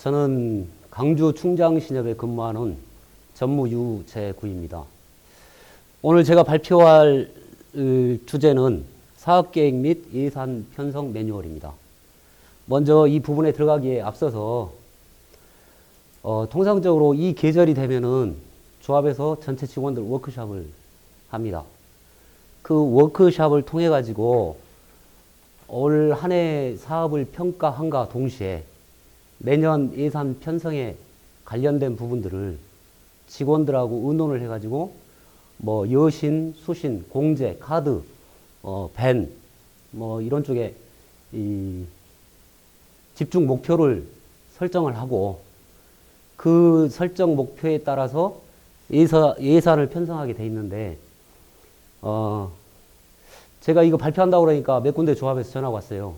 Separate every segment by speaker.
Speaker 1: 저는 강주 충장신협에 근무하는 전무 유재구입니다. 오늘 제가 발표할 주제는 사업계획 및 예산 편성 매뉴얼입니다. 먼저 이 부분에 들어가기에 앞서서 통상적으로 이 계절이 되면은 조합에서 전체 직원들 워크숍을 합니다. 그 워크숍을 통해 가지고 올 한 해 사업을 평가함과 동시에 내년 예산 편성에 관련된 부분들을 직원들하고 의논을 해가지고 뭐 여신, 수신, 공제, 카드, 밴, 뭐 이런 쪽에 이 집중 목표를 설정을 하고 그 설정 목표에 따라서 예산을 편성하게 돼 있는데 제가 이거 발표한다고 그러니까 몇 군데 조합에서 전화가 왔어요.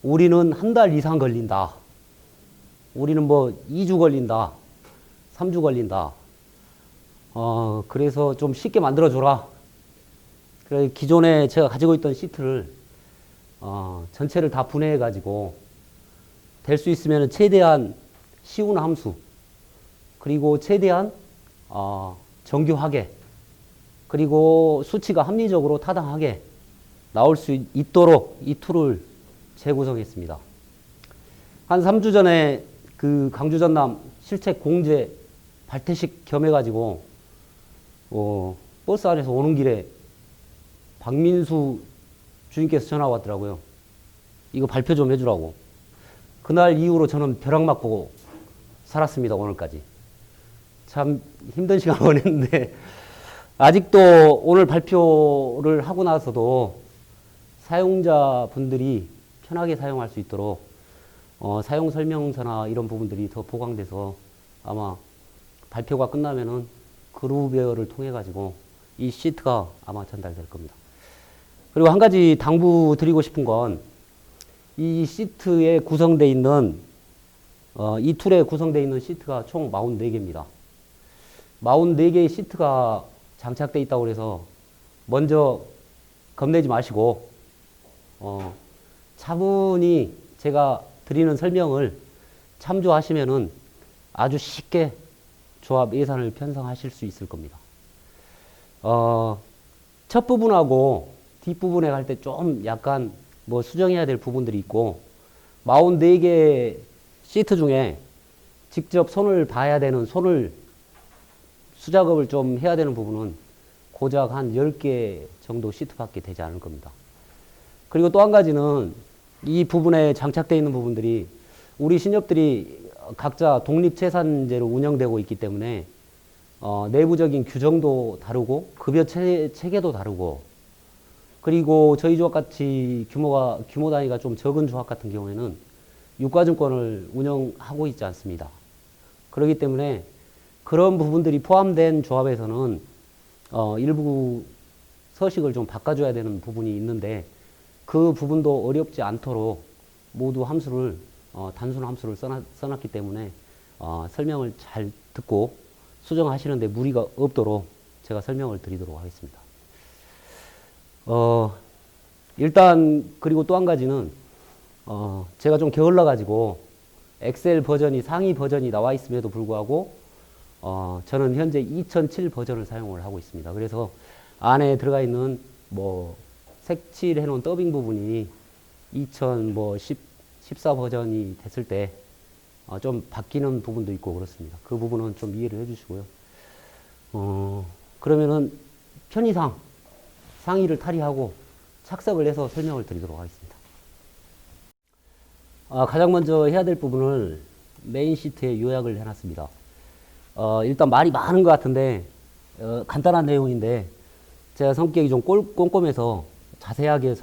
Speaker 1: 우리는 한 달 이상 걸린다. 우리는 뭐 2주 걸린다. 3주 걸린다. 그래서 좀 쉽게 만들어줘라. 그래, 기존에 제가 가지고 있던 시트를, 전체를 다 분해해가지고, 될 수 있으면 최대한 쉬운 함수, 그리고 최대한, 정교하게, 그리고 수치가 합리적으로 타당하게 나올 수 있도록 이 툴을 재구성했습니다. 한 3주 전에 그 강주 전남 실책 공제 발태식 겸해가지고, 버스 안에서 오는 길에 박민수 주인께서 전화가 왔더라고요. 이거 발표 좀 해주라고. 그날 이후로 저는 벼락 맞고 살았습니다, 오늘까지. 참 힘든 시간을 보냈는데, 아직도 오늘 발표를 하고 나서도 사용자분들이 편하게 사용할 수 있도록 사용 설명서나 이런 부분들이 더 보강돼서 아마 발표가 끝나면은 그룹웨어를 통해 가지고 이 시트가 아마 전달될 겁니다. 그리고 한 가지 당부 드리고 싶은 건 이 시트에 구성되어 있는 이 툴에 구성되어 있는 시트가 총 44개입니다. 44개의 시트가 장착되어 있다고 해서 먼저 겁내지 마시고 차분히 제가 드리는 설명을 참조하시면은 아주 쉽게 조합 예산을 편성하실 수 있을 겁니다. 첫 부분하고 뒷부분에 갈 때 좀 약간 뭐 수정해야 될 부분들이 있고 44개 시트 중에 직접 손을 봐야 되는 수작업을 좀 해야 되는 부분은 고작 한 10개 정도 시트밖에 되지 않을 겁니다. 그리고 또 한 가지는 이 부분에 장착되어 있는 부분들이 우리 신협들이 각자 독립체산제로 운영되고 있기 때문에 내부적인 규정도 다르고 급여 체계도 다르고 그리고 저희 조합 같이 규모 단위가 좀 적은 조합 같은 경우에는 유가증권을 운영하고 있지 않습니다. 그렇기 때문에 그런 부분들이 포함된 조합에서는 일부 서식을 좀 바꿔줘야 되는 부분이 있는데 그 부분도 어렵지 않도록 모두 함수를 단순 함수를 써놨기 때문에 설명을 잘 듣고 수정하시는데 무리가 없도록 제가 설명을 드리도록 하겠습니다. 일단 그리고 또 한 가지는 제가 좀 게을러 가지고 엑셀 버전이 상위 버전이 나와 있음에도 불구하고 저는 현재 2007 버전을 사용을 하고 있습니다. 그래서 안에 들어가 있는 뭐 색칠해 놓은 더빙 부분이 2014 버전이 됐을 때 좀 바뀌는 부분도 있고 그렇습니다. 그 부분은 좀 이해를 해 주시고요. 그러면은 편의상 상위를 탈의하고 착석을 해서 설명을 드리도록 하겠습니다. 가장 먼저 해야 될 부분을 메인 시트에 요약을 해놨습니다. 일단 말이 많은 것 같은데 간단한 내용인데 제가 성격이 좀 꼼꼼해서 자세하게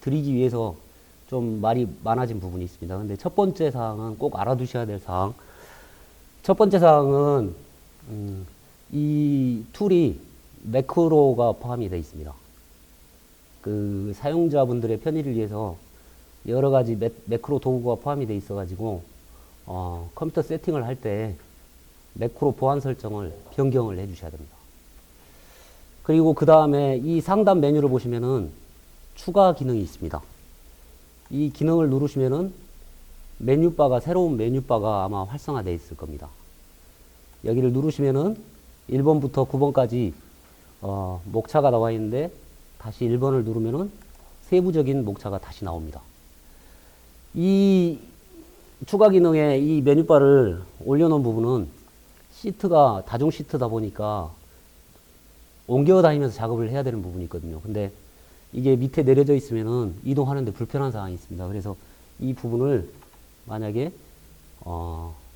Speaker 1: 드리기 위해서 좀 말이 많아진 부분이 있습니다. 근데 첫 번째 사항은 꼭 알아두셔야 될 사항. 첫 번째 사항은 이 툴이 매크로가 포함이 되어 있습니다. 그 사용자분들의 편의를 위해서 여러 가지 매크로 도구가 포함이 되어 있어가지고 컴퓨터 세팅을 할 때 매크로 보안 설정을 변경을 해주셔야 됩니다. 그리고 그 다음에 이 상단 메뉴를 보시면은 추가 기능이 있습니다. 이 기능을 누르시면은 메뉴바가, 새로운 메뉴바가 아마 활성화되어 있을 겁니다. 여기를 누르시면은 1번부터 9번까지 목차가 나와 있는데 다시 1번을 누르면은 세부적인 목차가 다시 나옵니다. 이 추가 기능에 이 메뉴바를 올려놓은 부분은 시트가 다중 시트다 보니까 옮겨 다니면서 작업을 해야 되는 부분이 있거든요. 근데 이게 밑에 내려져 있으면은 이동하는데 불편한 상황이 있습니다. 그래서 이 부분을 만약에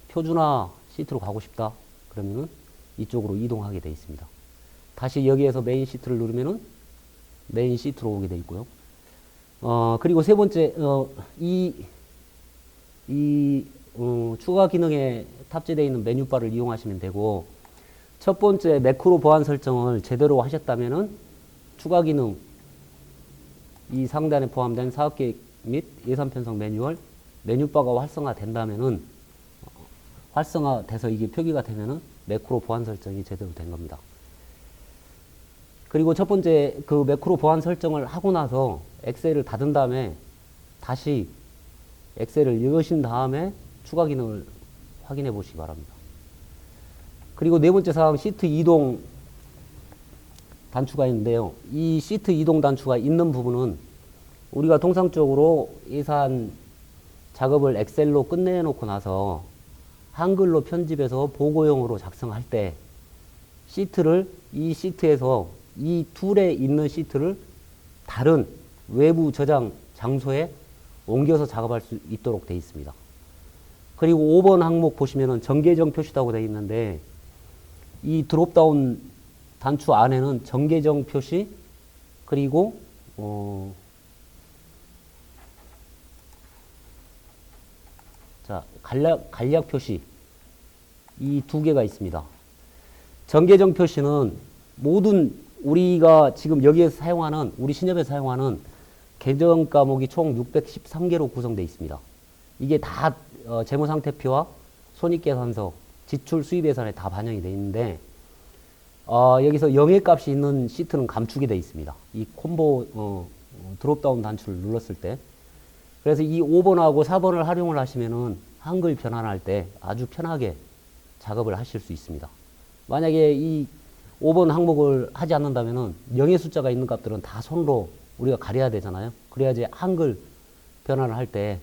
Speaker 1: 표준화 시트로 가고 싶다 그러면은 이쪽으로 이동하게 되어 있습니다. 다시 여기에서 메인 시트를 누르면은 메인 시트로 오게 되어 있고요. 그리고 세 번째 추가 기능에 탑재되어 있는 메뉴바를 이용하시면 되고, 첫 번째 매크로 보안 설정을 제대로 하셨다면은 추가 기능 이 상단에 포함된 사업계획 및 예산 편성 매뉴얼 메뉴바가 활성화된다면은 활성화돼서 이게 표기가 되면은 매크로 보안 설정이 제대로 된 겁니다. 그리고 첫 번째 그 매크로 보안 설정을 하고 나서 엑셀을 닫은 다음에 다시 엑셀을 여신 다음에 추가 기능을 확인해 보시기 바랍니다. 그리고 네 번째 사항, 시트 이동 단추가 있는데요. 이 시트 이동 단추가 있는 부분은 우리가 통상적으로 예산 작업을 엑셀로 끝내놓고 나서 한글로 편집해서 보고용으로 작성할 때 시트를 이 시트에서 이 툴에 있는 시트를 다른 외부 저장 장소에 옮겨서 작업할 수 있도록 되어 있습니다. 그리고 5번 항목 보시면은 정계정 표시라고 되어 있는데 이 드롭다운 단추 안에는 정계정 표시 그리고 간략 표시 이 두 개가 있습니다. 정계정 표시는 모든 우리가 지금 여기에서 사용하는 우리 신협에서 사용하는 계정 과목이 총 613개로 구성되어 있습니다. 이게 다 재무상태표와 손익계산서, 지출 수입예산에 다 반영이 되어 있는데 여기서 영예값이 있는 시트는 감축이 되어 있습니다. 이 콤보 드롭다운 단추를 눌렀을 때. 그래서 이 5번하고 4번을 활용을 하시면은 한글 변환할 때 아주 편하게 작업을 하실 수 있습니다. 만약에 이 5번 항목을 하지 않는다면은 영예 숫자가 있는 값들은 다 손으로 우리가 가려야 되잖아요. 그래야지 한글 변환을 할 때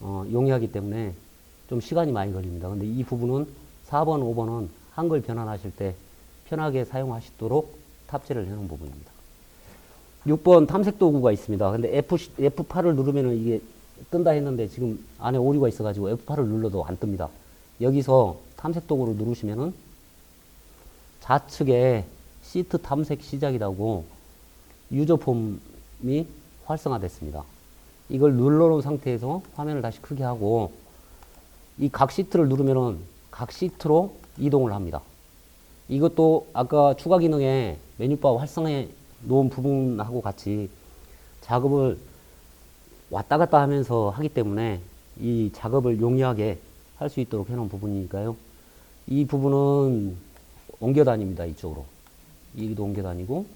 Speaker 1: 용이하기 때문에 좀 시간이 많이 걸립니다. 근데 이 부분은 4번, 5번은 한글 변환하실 때 편하게 사용하시도록 탑재를 해놓은 부분입니다. 6번 탐색 도구가 있습니다. 근데 F8을 누르면은 이게 뜬다 했는데 지금 안에 오류가 있어가지고 F8을 눌러도 안 뜹니다. 여기서 탐색 도구를 누르시면은 좌측에 시트 탐색 시작이라고 유저 폼이 활성화됐습니다. 이걸 눌러놓은 상태에서 화면을 다시 크게 하고 이 각 시트를 누르면은 각 시트로 이동을 합니다. 이것도 아까 추가 기능에 메뉴바 활성화해 놓은 부분하고 같이 작업을 왔다 갔다 하면서 하기 때문에 이 작업을 용이하게 할 수 있도록 해놓은 부분이니까요. 이 부분은 옮겨 다닙니다. 이쪽으로. 이리도 옮겨 다니고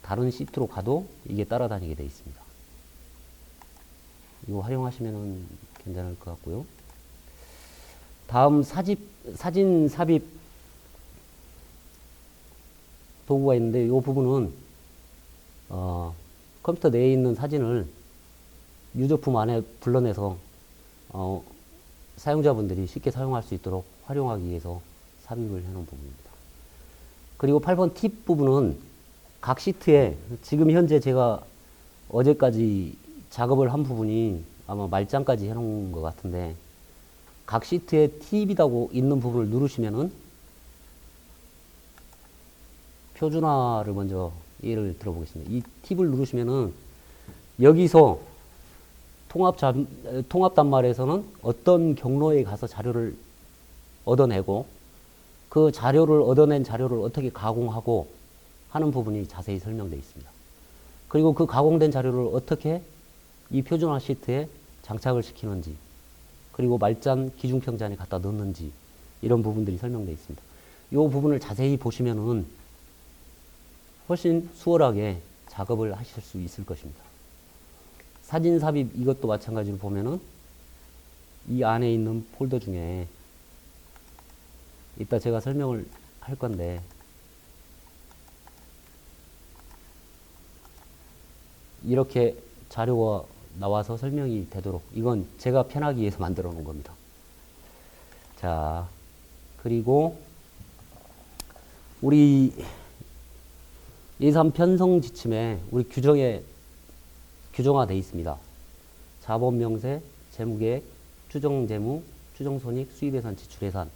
Speaker 1: 다른 시트로 가도 이게 따라다니게 되어 있습니다. 이거 활용하시면 괜찮을 것 같고요. 다음 사진 삽입 도구가 있는데 이 부분은 컴퓨터 내에 있는 사진을 유저품 안에 불러내서 사용자분들이 쉽게 사용할 수 있도록 활용하기 위해서 삽입을 해놓은 부분입니다. 그리고 8번 팁 부분은 각 시트에 지금 현재 제가 어제까지 작업을 한 부분이 아마 말짱까지 해놓은 것 같은데 각 시트에 팁이라고 있는 부분을 누르시면은 표준화를 먼저 예를 들어보겠습니다. 이 팁을 누르시면은 여기서 통합 단말에서는 어떤 경로에 가서 자료를 얻어내고 그 자료를 얻어낸 자료를 어떻게 가공하고 하는 부분이 자세히 설명되어 있습니다. 그리고 그 가공된 자료를 어떻게 이 표준화 시트에 장착을 시키는지 그리고 말짠 기준평잔에 갖다 넣는지 이런 부분들이 설명되어 있습니다. 이 부분을 자세히 보시면은 훨씬 수월하게 작업을 하실 수 있을 것입니다. 사진 삽입 이것도 마찬가지로 보면은 이 안에 있는 폴더 중에 이따 제가 설명을 할 건데 이렇게 자료가 나와서 설명이 되도록 이건 제가 편하기 위해서 만들어 놓은 겁니다. 자, 그리고 우리 예산 편성 지침에 우리 규정에 규정화되어 있습니다. 자본 명세, 재무계획, 추정 재무, 추정 손익, 수입 예산, 지출 예산.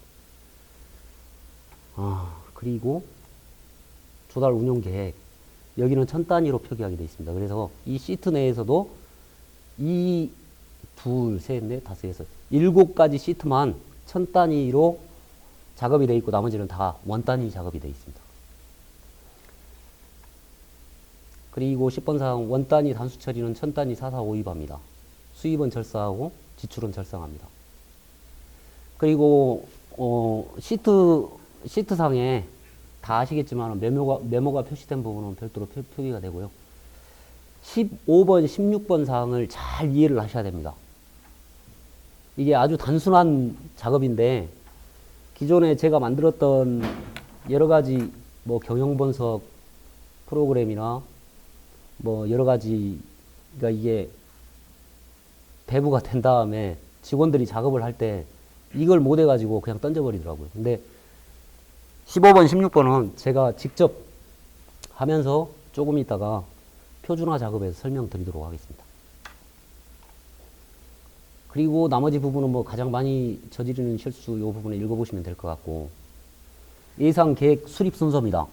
Speaker 1: 그리고 조달 운용 계획. 여기는 천 단위로 표기하게 되어 있습니다. 그래서 이 시트 내에서도 이 둘, 셋, 넷, 다섯, 여섯, 7가지 시트만 천 단위로 작업이 되어 있고 나머지는 다 원 단위 작업이 되어 있습니다. 그리고 10번 사항 원 단위 단수 처리는 천 단위 4452합니다. 수입은 절사하고 지출은 절상합니다. 그리고 시트상에 다 아시겠지만 메모가 표시된 부분은 별도로 표기가 되고요. 15번, 16번 사항을 잘 이해를 하셔야 됩니다. 이게 아주 단순한 작업인데 기존에 제가 만들었던 여러 가지 뭐 경영분석 프로그램이나 뭐 여러 가지가 이게 배부가 된 다음에 직원들이 작업을 할 때 이걸 못 해가지고 그냥 던져버리더라고요. 근데 15번, 16번은 제가 직접 하면서 조금 있다가 표준화 작업에서 설명드리도록 하겠습니다. 그리고 나머지 부분은 뭐 가장 많이 저지르는 실수 이 부분을 읽어보시면 될 것 같고 예산 계획 수립 순서입니다.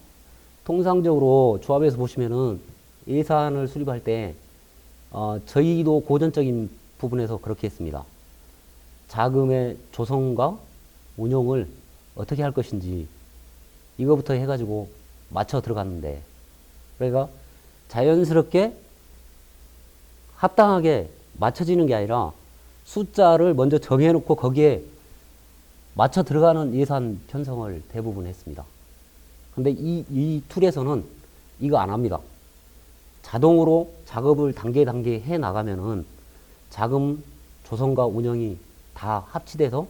Speaker 1: 통상적으로 조합에서 보시면은 예산을 수립할 때 저희도 고전적인 부분에서 그렇게 했습니다. 자금의 조성과 운용을 어떻게 할 것인지 이거부터 해가지고 맞춰 들어갔는데 그러니까 자연스럽게 합당하게 맞춰지는 게 아니라 숫자를 먼저 정해놓고 거기에 맞춰 들어가는 예산 편성을 대부분 했습니다. 근데 이 툴에서는 이거 안 합니다. 자동으로 작업을 단계 해 나가면은 자금 조성과 운영이 다 합치돼서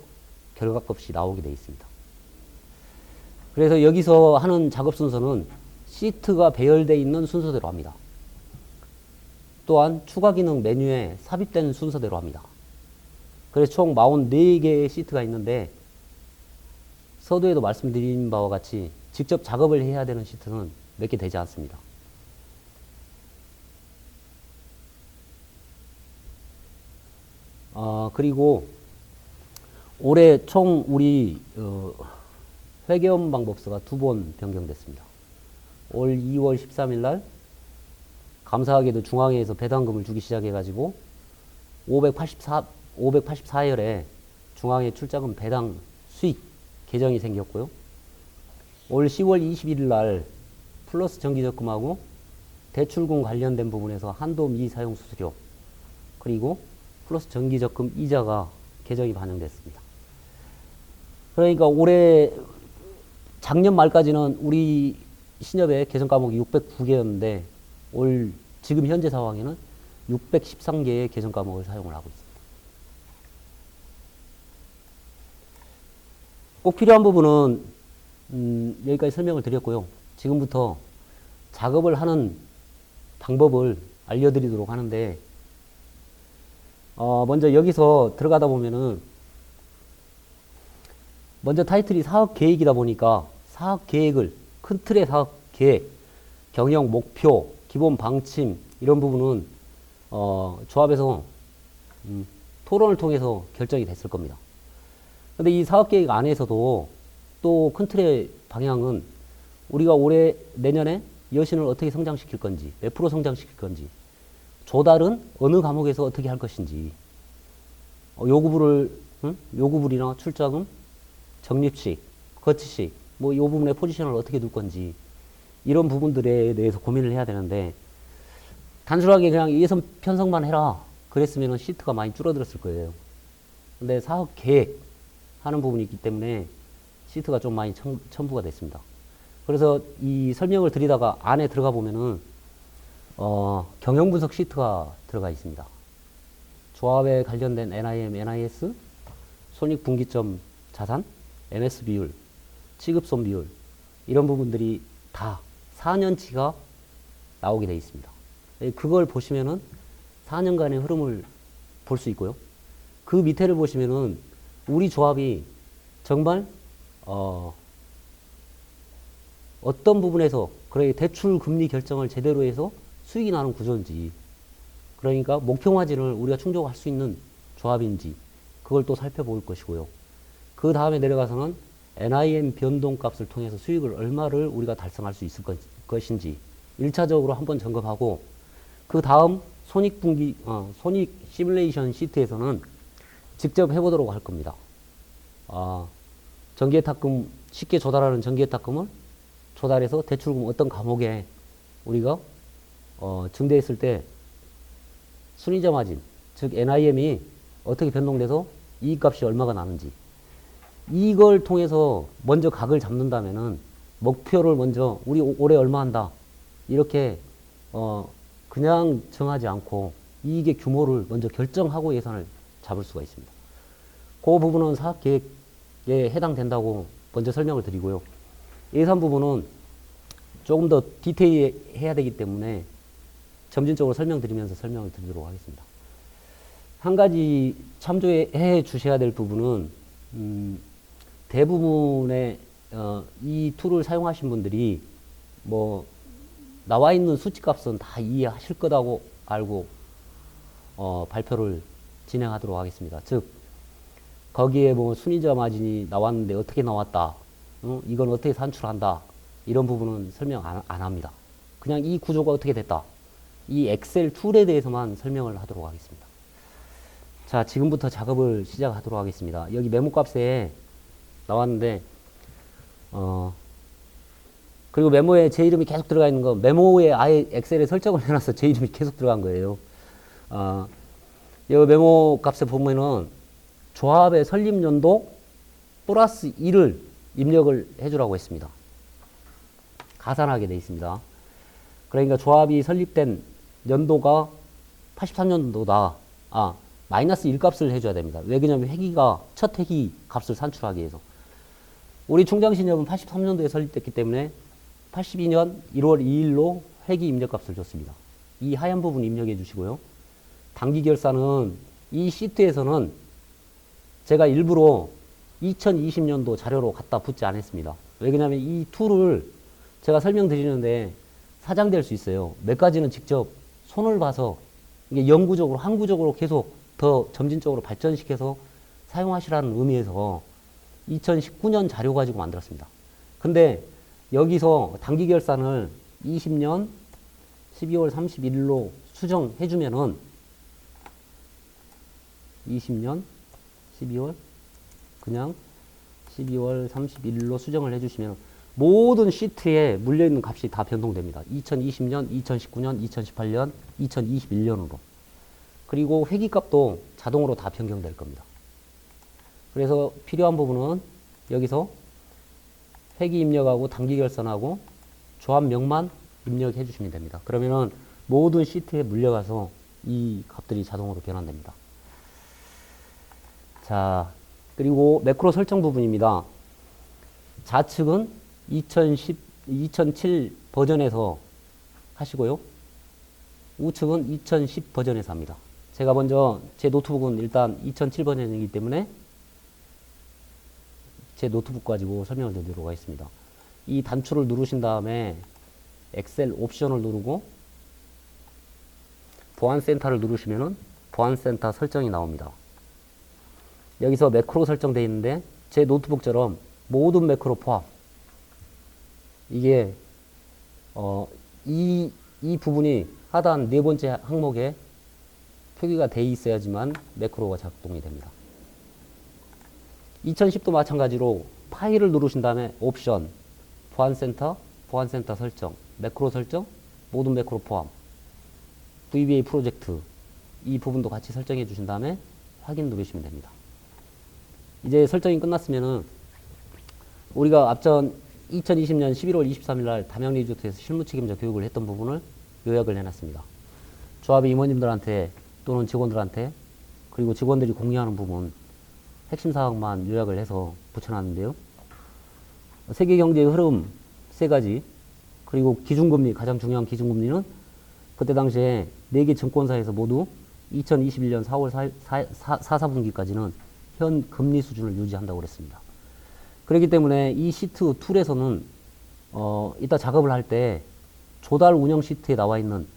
Speaker 1: 결과값이 나오게 되어 있습니다. 그래서 여기서 하는 작업 순서는 시트가 배열되어 있는 순서대로 합니다. 또한 추가 기능 메뉴에 삽입된 순서대로 합니다. 그래서 총 44개의 시트가 있는데 서두에도 말씀드린 바와 같이 직접 작업을 해야 되는 시트는 몇 개 되지 않습니다. 그리고 올해 총 우리 회계원 방법서가 2번 변경됐습니다. 올 2월 13일 날 감사하게도 중앙회에서 배당금을 주기 시작해가지고 584열에 중앙회 출자금 배당 수익 개정이 생겼고요. 올 10월 21일 날 플러스 정기적금하고 대출금 관련된 부분에서 한도 미사용 수수료 그리고 플러스 정기적금 이자가 개정이 반영됐습니다. 그러니까 올해 작년 말까지는 우리 신협의 개정 과목이 609개였는데 올 지금 현재 상황에는 613개의 개정 과목을 사용을 하고 있습니다. 꼭 필요한 부분은 여기까지 설명을 드렸고요. 지금부터 작업을 하는 방법을 알려드리도록 하는데 먼저 여기서 들어가다 보면은 먼저 타이틀이 사업계획이다 보니까 사업계획을 큰 틀의 사업계획, 경영 목표, 기본 방침 이런 부분은 조합에서 토론을 통해서 결정이 됐을 겁니다. 근데 이 사업계획 안에서도 또 큰 틀의 방향은 우리가 올해 내년에 여신을 어떻게 성장시킬 건지 몇 프로 성장시킬 건지 조달은 어느 과목에서 어떻게 할 것인지 요구불이나 출자금 적립식, 거치식 뭐 이 부분의 포지션을 어떻게 둘 건지 이런 부분들에 대해서 고민을 해야 되는데 단순하게 그냥 예산 편성만 해라 그랬으면 시트가 많이 줄어들었을 거예요. 근데 사업 계획 하는 부분이 있기 때문에 시트가 좀 많이 첨부가 됐습니다. 그래서 이 설명을 드리다가 안에 들어가 보면은 경영분석 시트가 들어가 있습니다. 조합에 관련된 NIM, NIS, 손익분기점 자산, MS 비율, 취급손 비율 이런 부분들이 다 4년치가 나오게 되어 있습니다. 그걸 보시면은 4년간의 흐름을 볼 수 있고요. 그 밑에를 보시면은 우리 조합이 정말 어떤 부분에서 그래 대출 금리 결정을 제대로 해서 수익이 나는 구조인지, 그러니까 목표 마진을 우리가 충족할 수 있는 조합인지 그걸 또 살펴볼 것이고요. 그 다음에 내려가서는 NIM 변동값을 통해서 수익을 얼마를 우리가 달성할 수 있을 것인지 1차적으로 한번 점검하고, 그 다음 손익 시뮬레이션 시트에서는 직접 해보도록 할 겁니다. 정기예탁금 쉽게 조달하는 정기예탁금을 조달해서 대출금 어떤 과목에 우리가 증대했을 때 순이자 마진, 즉 NIM이 어떻게 변동돼서 이익값이 얼마가 나는지, 이걸 통해서 먼저 각을 잡는다면은 목표를 먼저 우리 올해 얼마 한다 이렇게 그냥 정하지 않고 이익의 규모를 먼저 결정하고 예산을 잡을 수가 있습니다. 그 부분은 사업계획에 해당된다고 먼저 설명을 드리고요. 예산 부분은 조금 더 디테일해야 되기 때문에 점진적으로 설명드리면서 설명을 드리도록 하겠습니다. 한 가지 참조해 주셔야 될 부분은 대부분의 이 툴을 사용하신 분들이 뭐 나와 있는 수치값은 다 이해하실 거라고 알고 발표를 진행하도록 하겠습니다. 즉 거기에 뭐 순이자 마진이 나왔는데 어떻게 나왔다, 이건 어떻게 산출한다, 이런 부분은 설명 안 합니다. 그냥 이 구조가 어떻게 됐다, 이 엑셀 툴에 대해서만 설명을 하도록 하겠습니다. 자, 지금부터 작업을 시작하도록 하겠습니다. 여기 메모값에 나왔는데 그리고 메모에 제 이름이 계속 들어가 있는 거, 메모에 아예 엑셀에 설정을 해놔서 제 이름이 계속 들어간 거예요. 여기 메모 값에 보면은 조합의 설립 연도 플러스 1을 입력을 해주라고 했습니다. 가산하게 되어 있습니다. 그러니까 조합이 설립된 연도가 83년도다. 마이너스 1값을 해줘야 됩니다. 왜 그러냐면 첫 회기 값을 산출하기 위해서. 우리 충장신협은 83년도에 설립됐기 때문에 82년 1월 2일로 회기 입력값을 줬습니다. 이 하얀 부분 입력해 주시고요. 당기결산은 이 시트에서는 제가 일부러 2020년도 자료로 갖다 붙지 않았습니다. 왜 그러냐면 이 툴을 제가 설명드리는데 사장될 수 있어요. 몇 가지는 직접 손을 봐서 이게 영구적으로 항구적으로 계속 더 점진적으로 발전시켜서 사용하시라는 의미에서 2019년 자료 가지고 만들었습니다. 근데 여기서 단기결산을 20년 12월 31일로 수정해주면은 20년 12월 그냥 12월 31일로 수정을 해주시면 모든 시트에 물려있는 값이 다 변동됩니다. 2020년, 2019년, 2018년, 2021년으로. 그리고 회기값도 자동으로 다 변경될 겁니다. 그래서 필요한 부분은 여기서 회기 입력하고 단기결산하고 조합명만 입력해 주시면 됩니다. 그러면은 모든 시트에 물려가서 이 값들이 자동으로 변환됩니다. 자, 그리고 매크로 설정 부분입니다. 좌측은 2007 버전에서 하시고요. 우측은 2010 버전에서 합니다. 제가 먼저 제 노트북은 일단 2007 버전이기 때문에 제 노트북 가지고 설명을 드리도록 하겠습니다. 이 단추를 누르신 다음에 엑셀 옵션을 누르고 보안센터를 누르시면은 보안센터 설정이 나옵니다. 여기서 매크로 설정되어 있는데 제 노트북처럼 모든 매크로 포함, 이게 이 부분이 하단 네 번째 항목에 표기가 돼 있어야지만 매크로가 작동이 됩니다. 2010도 마찬가지로 파일을 누르신 다음에 옵션, 보안센터 설정, 매크로 설정, 모든 매크로 포함, VBA 프로젝트 이 부분도 같이 설정해 주신 다음에 확인 누르시면 됩니다. 이제 설정이 끝났으면은 우리가 앞전 2020년 11월 23일 날 담양리조트에서 실무 책임자 교육을 했던 부분을 요약을 해놨습니다. 조합의 임원님들한테 또는 직원들한테, 그리고 직원들이 공유하는 부분, 핵심 사항만 요약을 해서 붙여놨는데요. 세계 경제의 흐름 세 가지, 그리고 기준금리, 가장 중요한 기준금리는 그때 당시에 4개 증권사에서 모두 2021년 4월 4분기까지는 현 금리 수준을 유지한다고 그랬습니다. 그렇기 때문에 이 시트 툴에서는 이따 작업을 할 때 조달 운영 시트에 나와 있는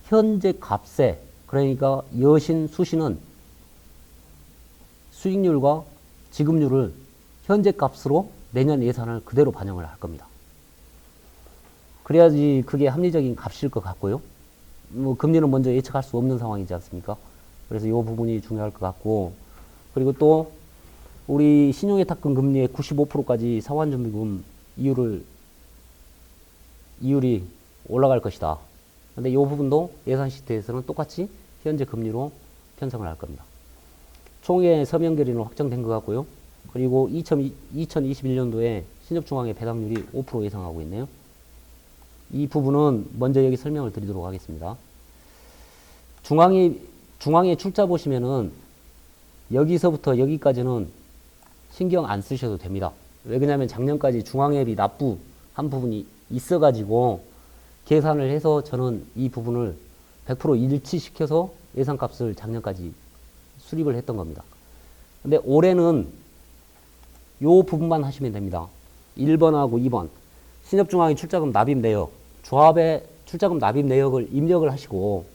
Speaker 1: 현재 값에, 그러니까 여신, 수신은 수익률과 지급률을 현재 값으로 내년 예산을 그대로 반영을 할 겁니다. 그래야지 그게 합리적인 값일 것 같고요. 뭐 금리는 먼저 예측할 수 없는 상황이지 않습니까? 그래서 이 부분이 중요할 것 같고, 그리고 또 우리 신용예탁금 금리의 95%까지 상환준비금 이율이 올라갈 것이다. 근데 이 부분도 예산 시트에서는 똑같이 현재 금리로 편성을 할 겁니다. 총의 서명 결의는 확정된 것 같고요. 그리고 2021년도에 신협중앙회 배당률이 5% 예상하고 있네요. 이 부분은 먼저 여기 설명을 드리도록 하겠습니다. 중앙에 출자 보시면은 여기서부터 여기까지는 신경 안 쓰셔도 됩니다. 왜 그러냐면 작년까지 중앙회비 납부한 부분이 있어가지고 계산을 해서 저는 이 부분을 100% 일치시켜서 예산값을 작년까지 수립을 했던 겁니다. 근데 올해는 요 부분만 하시면 됩니다. 1번하고 2번. 신협중앙회 출자금 납입 내역. 조합의 출자금 납입 내역을 입력을 하시고,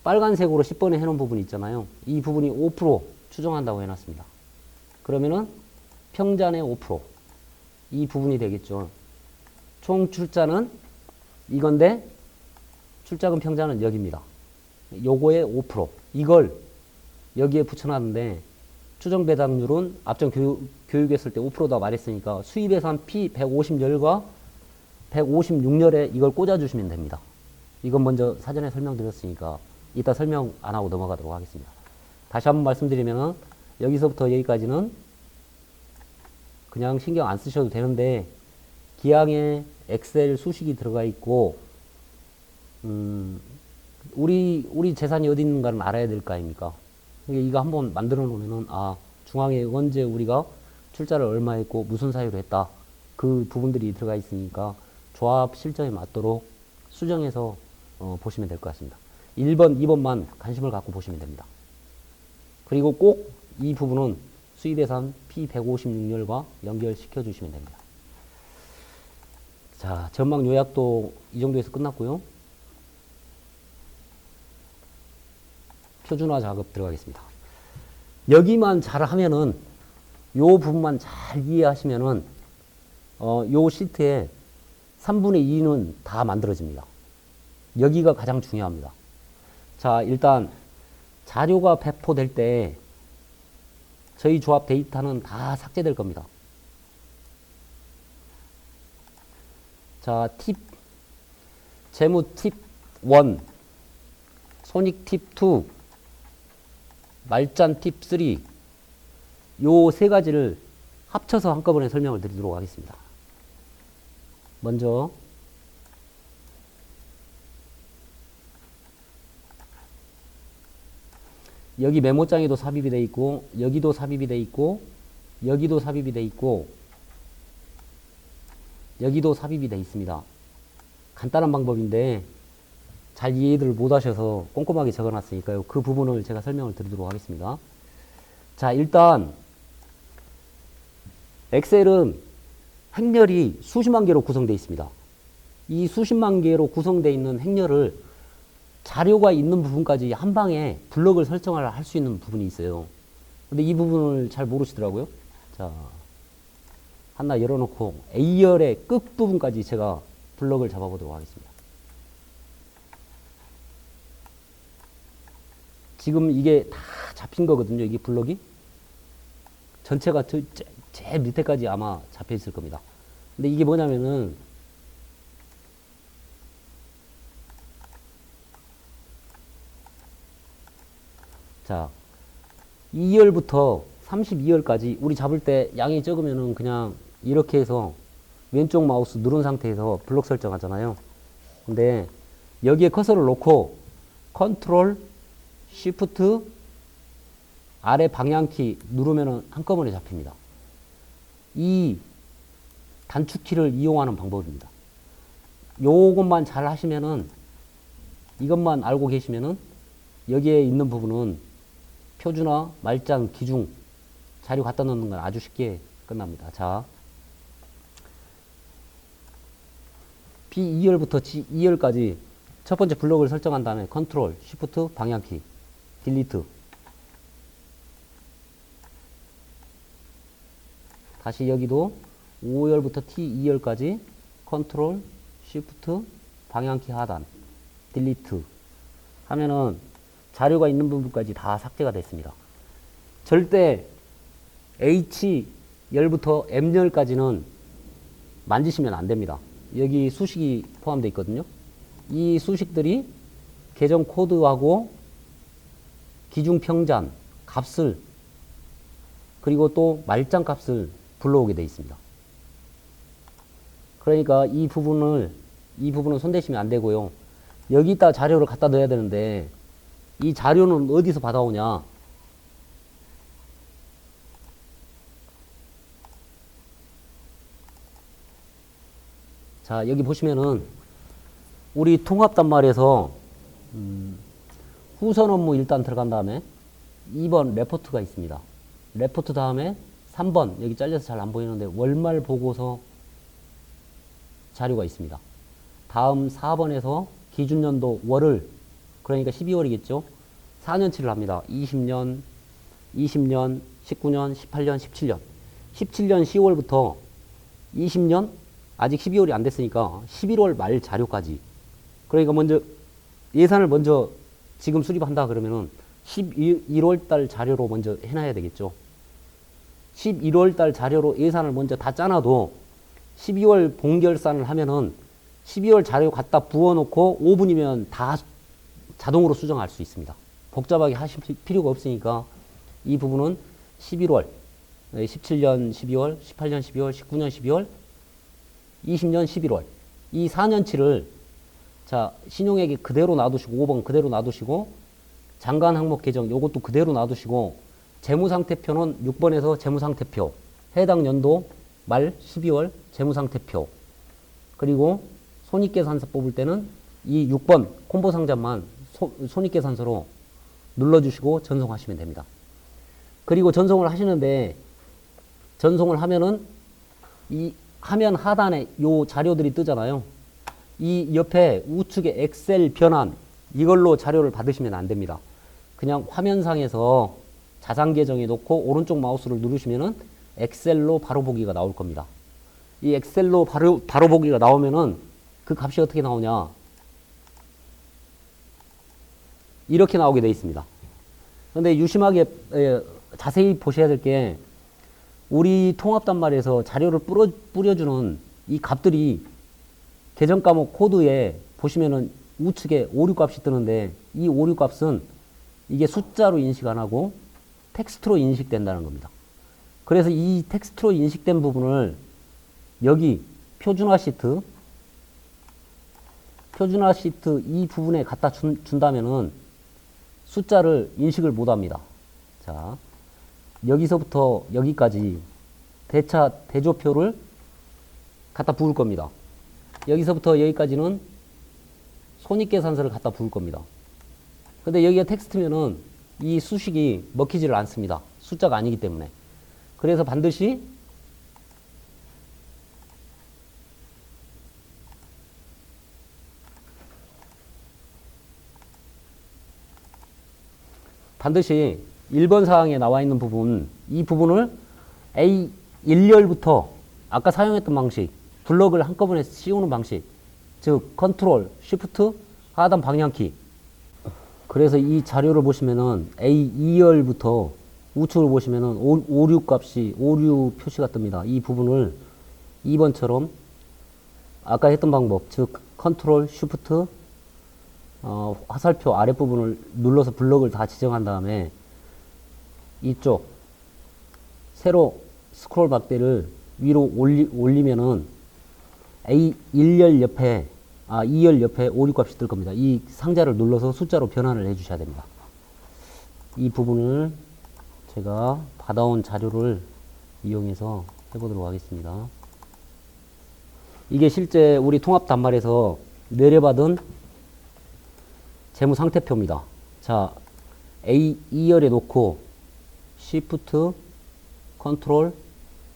Speaker 1: 빨간색으로 10번에 해놓은 부분이 있잖아요. 이 부분이 5% 추정한다고 해놨습니다. 그러면은 평잔의 5%. 이 부분이 되겠죠. 총 출자는 이건데, 출자금 평잔은 여기입니다. 요거의 5%. 이걸 여기에 붙여놨는데, 추정 배당률은 앞전 교육했을 때 5%다 말했으니까 수입예산 P150열과 156열에 이걸 꽂아주시면 됩니다. 이건 먼저 사전에 설명드렸으니까 이따 설명 안 하고 넘어가도록 하겠습니다. 다시 한번 말씀드리면 여기서부터 여기까지는 그냥 신경 안 쓰셔도 되는데, 기항에 엑셀 수식이 들어가 있고, 우리 재산이 어디 있는가를 알아야 될 거 아닙니까? 이거 한번 만들어 놓으면은, 중앙에 언제 우리가 출자를 얼마 했고 무슨 사유로 했다, 그 부분들이 들어가 있으니까 조합 실정에 맞도록 수정해서 보시면 될 것 같습니다. 1번, 2번만 관심을 갖고 보시면 됩니다. 그리고 꼭 이 부분은 수입예산 P156열과 연결시켜 주시면 됩니다. 자, 전망 요약도 이 정도에서 끝났고요. 표준화 작업 들어가겠습니다. 여기만 잘 하면은, 요 부분만 잘 이해하시면은, 요 시트에 3분의 2는 다 만들어집니다. 여기가 가장 중요합니다. 자, 일단 자료가 배포될 때 저희 조합 데이터는 다 삭제될 겁니다. 자, 재무 팁 1, 손익 팁 2, 말짠 팁 3, 요 세 가지를 합쳐서 한꺼번에 설명을 드리도록 하겠습니다. 먼저 여기 메모장에도 삽입이 되어 있고, 여기도 삽입이 되어 있고, 여기도 삽입이 되어 있고, 여기도 삽입이 되어 있습니다. 간단한 방법인데 잘 이해를 못 하셔서 꼼꼼하게 적어놨으니까요. 그 부분을 제가 설명을 드리도록 하겠습니다. 자, 일단 엑셀은 행렬이 수십만 개로 구성되어 있습니다. 이 수십만 개로 구성되어 있는 행렬을 자료가 있는 부분까지 한 방에 블럭을 설정을 할 수 있는 부분이 있어요. 근데 이 부분을 잘 모르시더라고요. 자, 하나 열어놓고 A열의 끝부분까지 제가 블럭을 잡아보도록 하겠습니다. 지금 이게 다 잡힌 거거든요. 이게 블럭이. 전체가 제일 밑에까지 아마 잡혀 있을 겁니다. 근데 이게 뭐냐면은, 자, 2열부터 32열까지 우리 잡을 때 양이 적으면은 그냥 이렇게 해서 왼쪽 마우스 누른 상태에서 블록 설정하잖아요. 근데 여기에 커서를 놓고 컨트롤, 쉬프트, 아래 방향키 누르면은 한꺼번에 잡힙니다. 이 단축키를 이용하는 방법입니다. 요것만 잘 하시면은, 이것만 알고 계시면은 여기에 있는 부분은 표준화, 말장, 기중 자료 갖다 넣는 건 아주 쉽게 끝납니다. 자, B2열부터 G2열까지 첫 번째 블록을 설정한 다음에 컨트롤, 쉬프트, 방향키, 딜리트. 다시 여기도 5열부터 T2열까지 컨트롤, 쉬프트, 방향키 하단, 딜리트 하면은 자료가 있는 부분까지 다 삭제가 됐습니다. 절대 H열부터 M열까지는 만지시면 안 됩니다. 여기 수식이 포함되어 있거든요. 이 수식들이 계정 코드하고 기중 평잔, 값을, 그리고 또 말장 값을 불러오게 되어 있습니다. 그러니까 이 부분은 손대시면 안 되고요. 여기다 자료를 갖다 넣어야 되는데, 이 자료는 어디서 받아오냐? 자, 여기 보시면은 우리 통합단말에서 후선 업무 일단 들어간 다음에 2번 레포트가 있습니다. 레포트 다음에 3번, 여기 잘려서 잘 안 보이는데 월말 보고서 자료가 있습니다. 다음 4번에서 기준연도 월을, 그러니까 12월이겠죠. 4년치를 합니다. 20년, 19년, 18년, 17년. 17년 10월부터 20년, 아직 12월이 안 됐으니까 11월 말 자료까지. 그러니까 먼저 예산을 먼저 지금 수립한다 그러면은 11월 달 자료로 먼저 해놔야 되겠죠. 11월 달 자료로 예산을 먼저 다 짜놔도 12월 본결산을 하면은 12월 자료 갖다 부어놓고 5분이면 다 자동으로 수정할 수 있습니다. 복잡하게 하실 필요가 없으니까 이 부분은 11월, 17년 12월, 18년 12월, 19년 12월, 20년 11월. 이 4년치를 자, 신용액이 그대로 놔두시고 5번 그대로 놔두시고 장관 항목 계정 요것도 그대로 놔두시고 재무상태표는 6번에서 재무상태표 해당 연도 말 12월 재무상태표 그리고 손익계산서 뽑을 때는 이 6번 콤보상자만 손익계산서로 눌러주시고 전송하시면 됩니다. 그리고 전송을 하시는데 전송을 하면은 이 화면 하단에 요 자료들이 뜨잖아요. 이 옆에 우측에 엑셀 변환 이걸로 자료를 받으시면 안 됩니다. 그냥 화면상에서 자산 계정에 놓고 오른쪽 마우스를 누르시면은 엑셀로 바로 보기가 나올 겁니다. 이 엑셀로 바로 보기가 나오면은 그 값이 어떻게 나오냐? 이렇게 나오게 되어 있습니다. 그런데 유심하게 자세히 보셔야 될 게 우리 통합단말에서 자료를 뿌려주는 이 값들이 계정 과목 코드에 보시면은 우측에 오류 값이 뜨는데 이 오류 값은 이게 숫자로 인식 안 하고 텍스트로 인식된다는 겁니다. 그래서 이 텍스트로 인식된 부분을 여기 표준화 시트 이 부분에 갖다 준다면은 숫자를 인식을 못 합니다. 자, 여기서부터 여기까지 대조표를 갖다 부을 겁니다. 여기서부터 여기까지는 손익계산서를 갖다 부을 겁니다. 근데 여기가 텍스트면은 이 수식이 먹히지를 않습니다. 숫자가 아니기 때문에. 그래서 반드시 반드시 1번 사항에 나와 있는 부분, 이 부분을 A1열부터 아까 사용했던 방식, 블럭을 한꺼번에 씌우는 방식, 즉 컨트롤, 쉬프트, 하단 방향키. 그래서 이 자료를 보시면은 A2열부터 우측을 보시면은 오류 값이, 오류 표시가 뜹니다. 이 부분을 2번처럼 아까 했던 방법, 즉 컨트롤, 쉬프트, 화살표 아랫부분을 눌러서 블럭을 다 지정한 다음에 이쪽 세로 스크롤 박대를 위로 올리면은 A1열 옆에 2열 옆에 오류 값이 뜰 겁니다. 이 상자를 눌러서 숫자로 변환을 해 주셔야 됩니다. 이 부분을 제가 받아온 자료를 이용해서 해보도록 하겠습니다. 이게 실제 우리 통합 단말에서 내려받은 재무상태표입니다. 자, A2열에 놓고 Shift, Ctrl,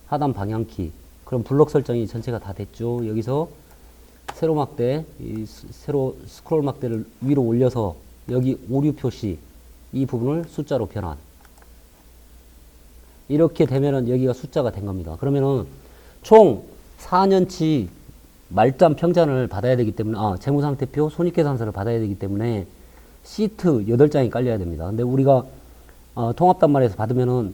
Speaker 1: 하단 방향키. 그럼 블록 설정이 전체가 다 됐죠. 여기서 세로 막대, 세로 스크롤 막대를 위로 올려서 여기 오류 표시, 이 부분을 숫자로 변환. 이렇게 되면은 여기가 숫자가 된 겁니다. 그러면은 총 4년치 말단 평잔을 받아야 되기 때문에, 재무상태표, 손익계산서를 받아야 되기 때문에 시트 8장이 깔려야 됩니다. 근데 우리가 통합단말에서 받으면은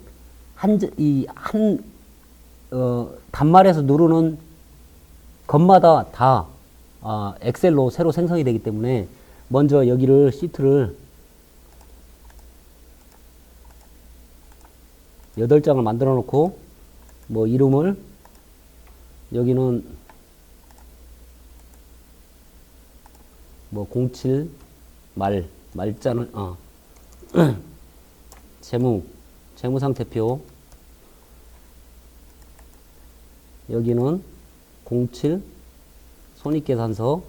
Speaker 1: 단말에서 누르는 것마다 다 엑셀로 새로 생성이 되기 때문에 먼저 여기를 시트를 8장을 만들어 놓고 뭐 이름을 여기는 뭐 07 말자는 재무상태표 여기는 07 손익계산서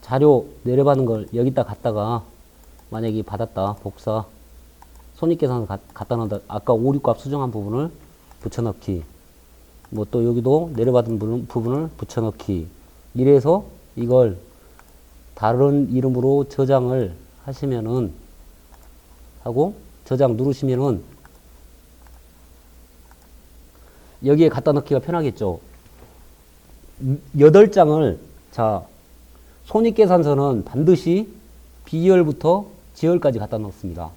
Speaker 1: 자료 내려받은 걸 여기다 갖다가 만약에 받았다 복사 손익계산서 갖다 놓다 아까 5, 6값 수정한 부분을 붙여넣기 뭐 또 여기도 내려받은 부분을 붙여넣기 이래서 이걸 다른 이름으로 저장을 하시면은 하고 저장 누르시면은 여기에 갖다 넣기가 편하겠죠. 8장을 자 손익계산서는 반드시 B열부터 G열까지 갖다 넣습니다.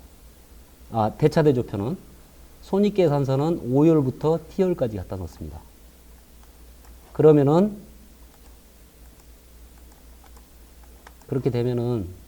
Speaker 1: 대차대조표는 손익계산서는 O열부터 T열까지 갖다 넣습니다. 그러면은 그렇게 되면은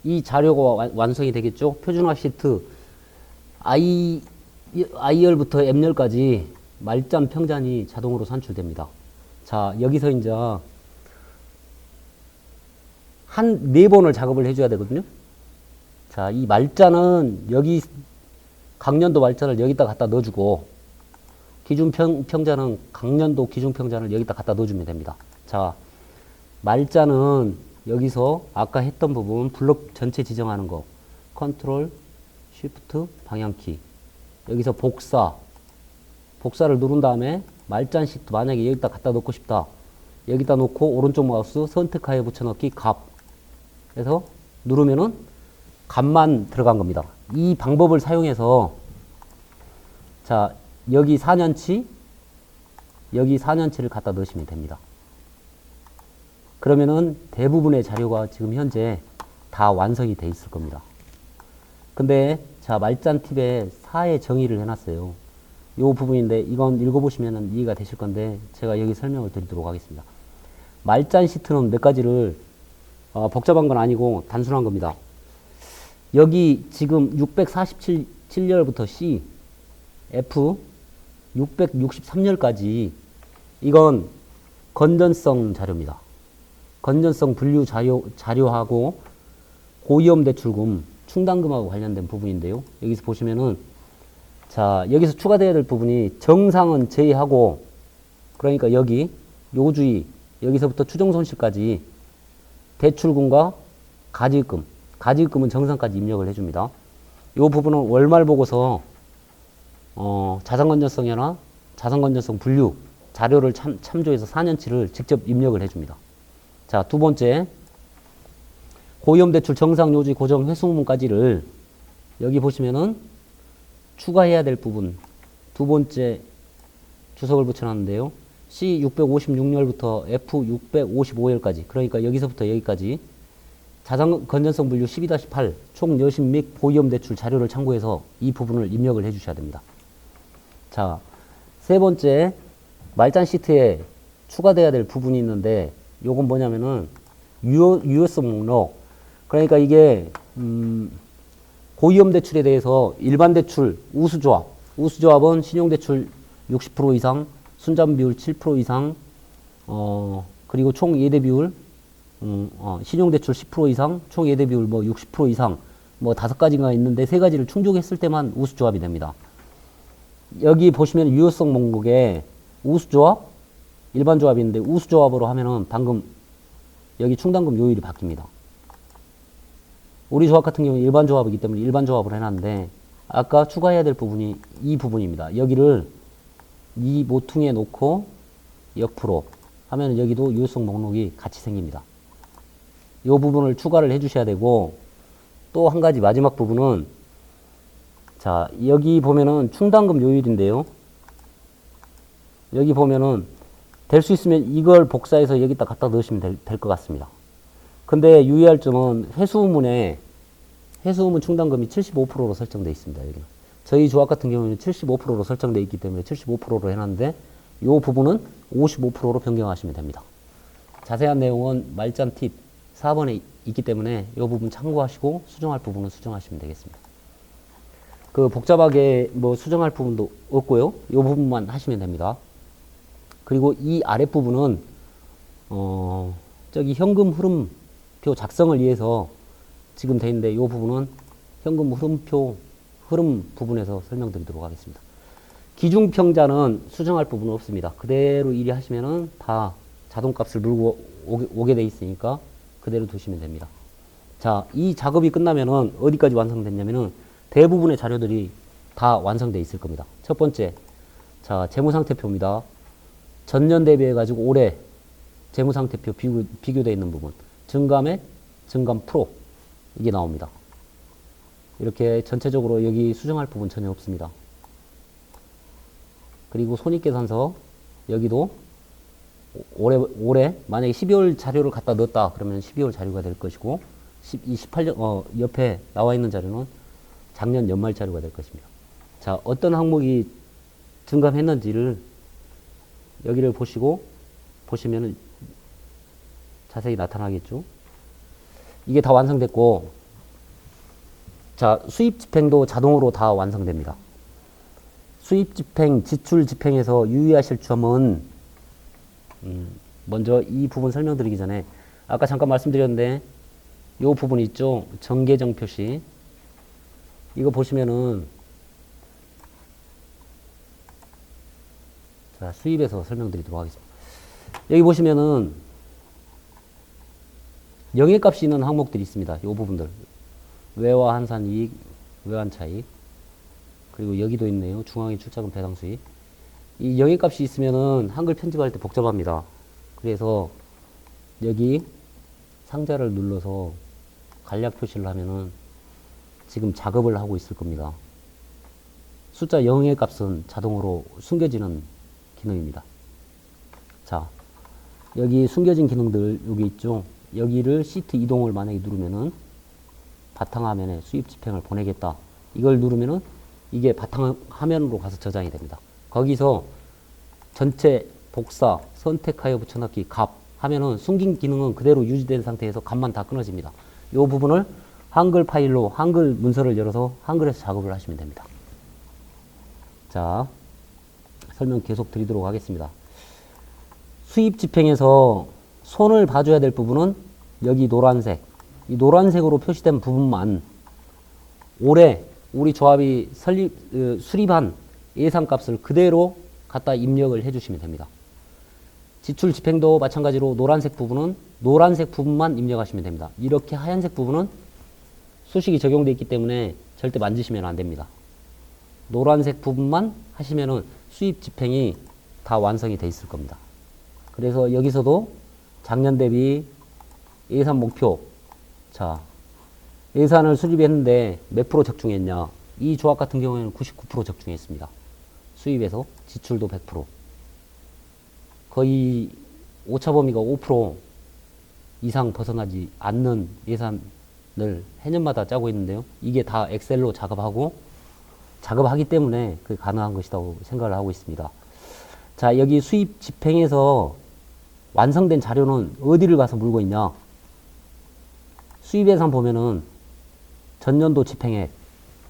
Speaker 1: 이 자료가 완성이 되겠죠. 표준화 시트 I열부터 M열까지 말잔 평잔이 자동으로 산출됩니다. 자, 여기서 이제 한 4번을 작업을 해줘야 되거든요. 자, 이 말잔은 여기 강년도 말잔을 여기다 갖다 넣어주고 기준평잔은 강년도 기준평잔을 여기다 갖다 넣어주면 됩니다. 자, 말잔은 여기서 아까 했던 부분 블록 전체 지정하는 거 컨트롤 쉬프트 방향키 여기서 복사를 누른 다음에 말잔 시트 만약에 여기다 갖다 놓고 싶다 여기다 놓고 오른쪽 마우스 선택하에 붙여넣기 값 그래서 누르면은 값만 들어간 겁니다. 이 방법을 사용해서 자 여기 4년치 여기 4년치를 갖다 넣으시면 됩니다. 그러면은 대부분의 자료가 지금 현재 다 완성이 돼 있을 겁니다. 근데 자 말잔 팁에 4의 정의를 해놨어요. 요 부분인데 이건 읽어보시면 이해가 되실 건데 제가 여기 설명을 드리도록 하겠습니다. 말잔 시트는 몇 가지를 복잡한 건 아니고 단순한 겁니다. 여기 지금 647열부터 C, F, 663열까지 이건 건전성 자료입니다. 건전성 분류 자료하고 고위험 대출금, 충당금하고 관련된 부분인데요. 여기서 보시면은 자 여기서 추가되어야 될 부분이 정상은 제외하고 그러니까 여기 요주의 여기서부터 추정손실까지 대출금과 가지급금은 정상까지 입력을 해줍니다. 이 부분은 월말 보고서 자산건전성이나 자산건전성 분류 자료를 참조해서 4년치를 직접 입력을 해줍니다. 자, 두 번째 고위험대출 정상 요지 고정 회수문까지를 여기 보시면은 추가해야 될 부분 두 번째 주석을 붙여놨는데요. C 656열부터 F 655열까지 그러니까 여기서부터 여기까지 자산 건전성 분류 12-8 총 여신 및 고위험대출 자료를 참고해서 이 부분을 입력을 해주셔야 됩니다. 자, 세 번째 말잔 시트에 추가돼야 될 부분이 있는데 요건 뭐냐면은 유효성 목록. 그러니까 이게 고위험 대출에 대해서 일반 대출 우수조합은 신용대출 60% 이상, 순자본 비율 7% 이상, 그리고 총 예대 비율, 신용대출 10% 이상, 총 예대 비율 뭐 60% 이상, 뭐 5가지가 있는데 3가지를 충족했을 때만 우수조합이 됩니다. 여기 보시면 유효성 목록에 우수조합, 일반 조합이 있는데 우수조합으로 하면은 방금 여기 충당금 요율이 바뀝니다. 우리 조합 같은 경우는 일반 조합이기 때문에 일반 조합으로 해놨는데 아까 추가해야 될 부분이 이 부분입니다. 여기를 이 모퉁이에 놓고 역프로 하면 여기도 유효성 목록이 같이 생깁니다. 이 부분을 추가를 해주셔야 되고 또 한 가지 마지막 부분은 자 여기 보면은 충당금 요율인데요. 여기 보면은 될 수 있으면 이걸 복사해서 여기다 갖다 넣으시면 될 것 같습니다. 근데 유의할 점은 회수음은 충당금이 75%로 설정되어 있습니다. 여기 저희 조합 같은 경우는 75%로 설정되어 있기 때문에 75%로 해놨는데 이 부분은 55%로 변경하시면 됩니다. 자세한 내용은 말짠 팁 4번에 있기 때문에 이 부분 참고하시고 수정할 부분은 수정하시면 되겠습니다. 그 복잡하게 뭐 수정할 부분도 없고요. 이 부분만 하시면 됩니다. 그리고 이 아랫부분은 저기 현금 흐름표 작성을 위해서 지금 돼 있는데 이 부분은 현금 흐름표 흐름 부분에서 설명드리도록 하겠습니다. 기준평자는 수정할 부분은 없습니다. 그대로 일이하시면은 다 자동값을 물고 오게 돼 있으니까 그대로 두시면 됩니다. 자, 이 작업이 끝나면은 어디까지 완성됐냐면은 대부분의 자료들이 다 완성돼 있을 겁니다. 첫 번째, 자, 재무상태표입니다. 전년 대비해 가지고 올해 재무상태표 비교되어 있는 부분, 증감액, 증감 프로 이게 나옵니다. 이렇게 전체적으로 여기 수정할 부분 전혀 없습니다. 그리고 손익계산서 여기도 올해 만약에 12월 자료를 갖다 넣었다 그러면 12월 자료가 될 것이고 18년 옆에 나와 있는 자료는 작년 연말 자료가 될 것입니다. 자, 어떤 항목이 증감했는지를 여기를 보시면은 자세히 나타나겠죠. 이게 다 완성됐고, 자, 수입 집행도 자동으로 다 완성됩니다. 수입 집행, 지출 집행에서 유의하실 점은 먼저 이 부분 설명드리기 전에 아까 잠깐 말씀드렸는데 이 부분 있죠. 정계정 표시. 이거 보시면은 자, 수입에서 설명드리도록 하겠습니다. 여기 보시면은 영예값이 있는 항목들이 있습니다. 이 부분들. 외화 한산 이익, 외환 차익. 그리고 여기도 있네요. 중앙의 출자금 배당 수익. 이 영예값이 있으면은 한글 편집할 때 복잡합니다. 그래서 여기 상자를 눌러서 간략 표시를 하면은 지금 작업을 하고 있을 겁니다. 숫자 0의 값은 자동으로 숨겨지는 기능입니다. 자, 여기 숨겨진 기능들 여기 있죠. 여기를 시트 이동을 만약에 누르면은 바탕화면에 수입 집행을 보내겠다. 이걸 누르면은 이게 바탕화면으로 가서 저장이 됩니다. 거기서 전체 복사, 선택하여 붙여넣기, 값 하면은 숨긴 기능은 그대로 유지된 상태에서 값만 다 끊어집니다. 이 부분을 한글 파일로 한글 문서를 열어서 한글에서 작업을 하시면 됩니다. 자, 설명 계속 드리도록 하겠습니다. 수입 집행에서 손을 봐줘야 될 부분은 여기 노란색, 이 노란색으로 표시된 부분만 올해 우리 조합이 수립한 예상값을 그대로 갖다 입력을 해주시면 됩니다. 지출 집행도 마찬가지로 노란색 부분은 노란색 부분만 입력하시면 됩니다. 이렇게 하얀색 부분은 수식이 적용되어 있기 때문에 절대 만지시면 안 됩니다. 노란색 부분만 하시면은 수입 집행이 다 완성이 돼 있을 겁니다. 그래서 여기서도 작년 대비 예산 목표, 자, 예산을 수립했는데 몇 프로 적중했냐? 이 조합 같은 경우에는 99% 적중했습니다. 수입에서 지출도 100%. 거의 오차 범위가 5% 이상 벗어나지 않는 예산을 해년마다 짜고 있는데요. 이게 다 엑셀로 작업하기 때문에 그게 가능한 것이라고 생각을 하고 있습니다. 자, 여기 수입 집행에서 완성된 자료는 어디를 가서 물고 있냐? 수입예산 보면은 전년도 집행액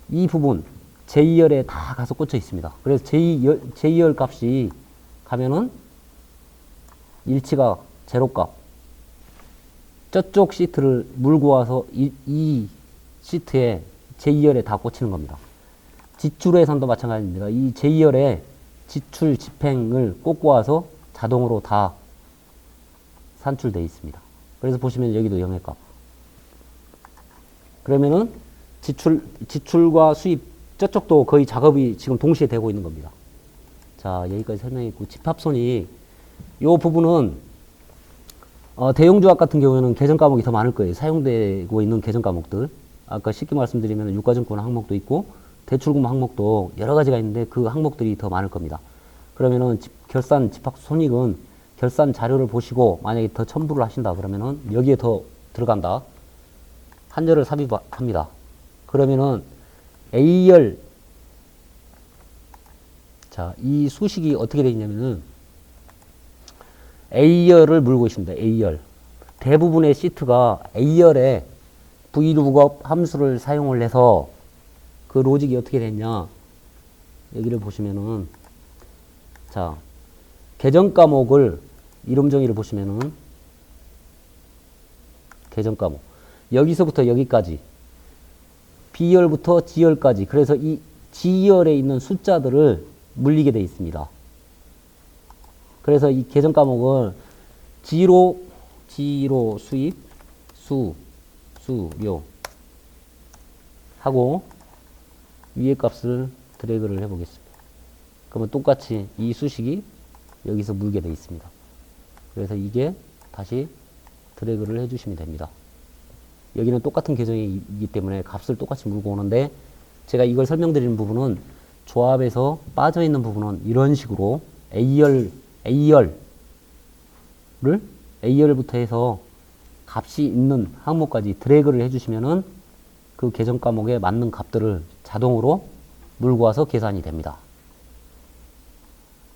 Speaker 1: 이 부분 제2열에 다 가서 꽂혀 있습니다. 그래서 제2열 값이 가면은 일치가 제로값. 저쪽 시트를 물고 와서 이 시트에 제2열에 다 꽂히는 겁니다. 지출 예산도 마찬가지입니다. 이 제2열에 지출 집행을 꽂고 와서 자동으로 다 산출되어 있습니다. 그래서 보시면 여기도 영역값. 그러면은 지출과 수입 저쪽도 거의 작업이 지금 동시에 되고 있는 겁니다. 자, 여기까지 설명했고 집합손익 이 부분은 대용조합 같은 경우에는 계정 과목이 더 많을 거예요. 사용되고 있는 계정 과목들. 아까 쉽게 말씀드리면 유가증권 항목도 있고 대출금 항목도 여러 가지가 있는데 그 항목들이 더 많을 겁니다. 그러면은 결산 집합손익은 결산 자료를 보시고 만약에 더 첨부를 하신다 그러면은 여기에 더 들어간다. 한절을 삽입합니다. 그러면은 A열 자, 이 수식이 어떻게 되어 있냐면은 A열을 물고 있습니다. A열. 대부분의 시트가 A열에 Vlookup 함수를 사용을 해서 그 로직이 어떻게 됐냐. 여기를 보시면은 자, 계정 과목을 이름 정의를 보시면은 계정 과목. 여기서부터 여기까지 B열부터 G열까지 그래서 이 G열에 있는 숫자들을 물리게 되어 있습니다. 그래서 이 계정 과목을 G로 수입, 수료 하고 위의 값을 드래그를 해보겠습니다. 그러면 똑같이 이 수식이 여기서 물게 되어 있습니다. 그래서 이게 다시 드래그를 해주시면 됩니다. 여기는 똑같은 계정이기 때문에 값을 똑같이 물고 오는데 제가 이걸 설명드리는 부분은 조합에서 빠져있는 부분은 이런 식으로 A열부터 해서 값이 있는 항목까지 드래그를 해주시면은 그 계정 과목에 맞는 값들을 자동으로 물고 와서 계산이 됩니다.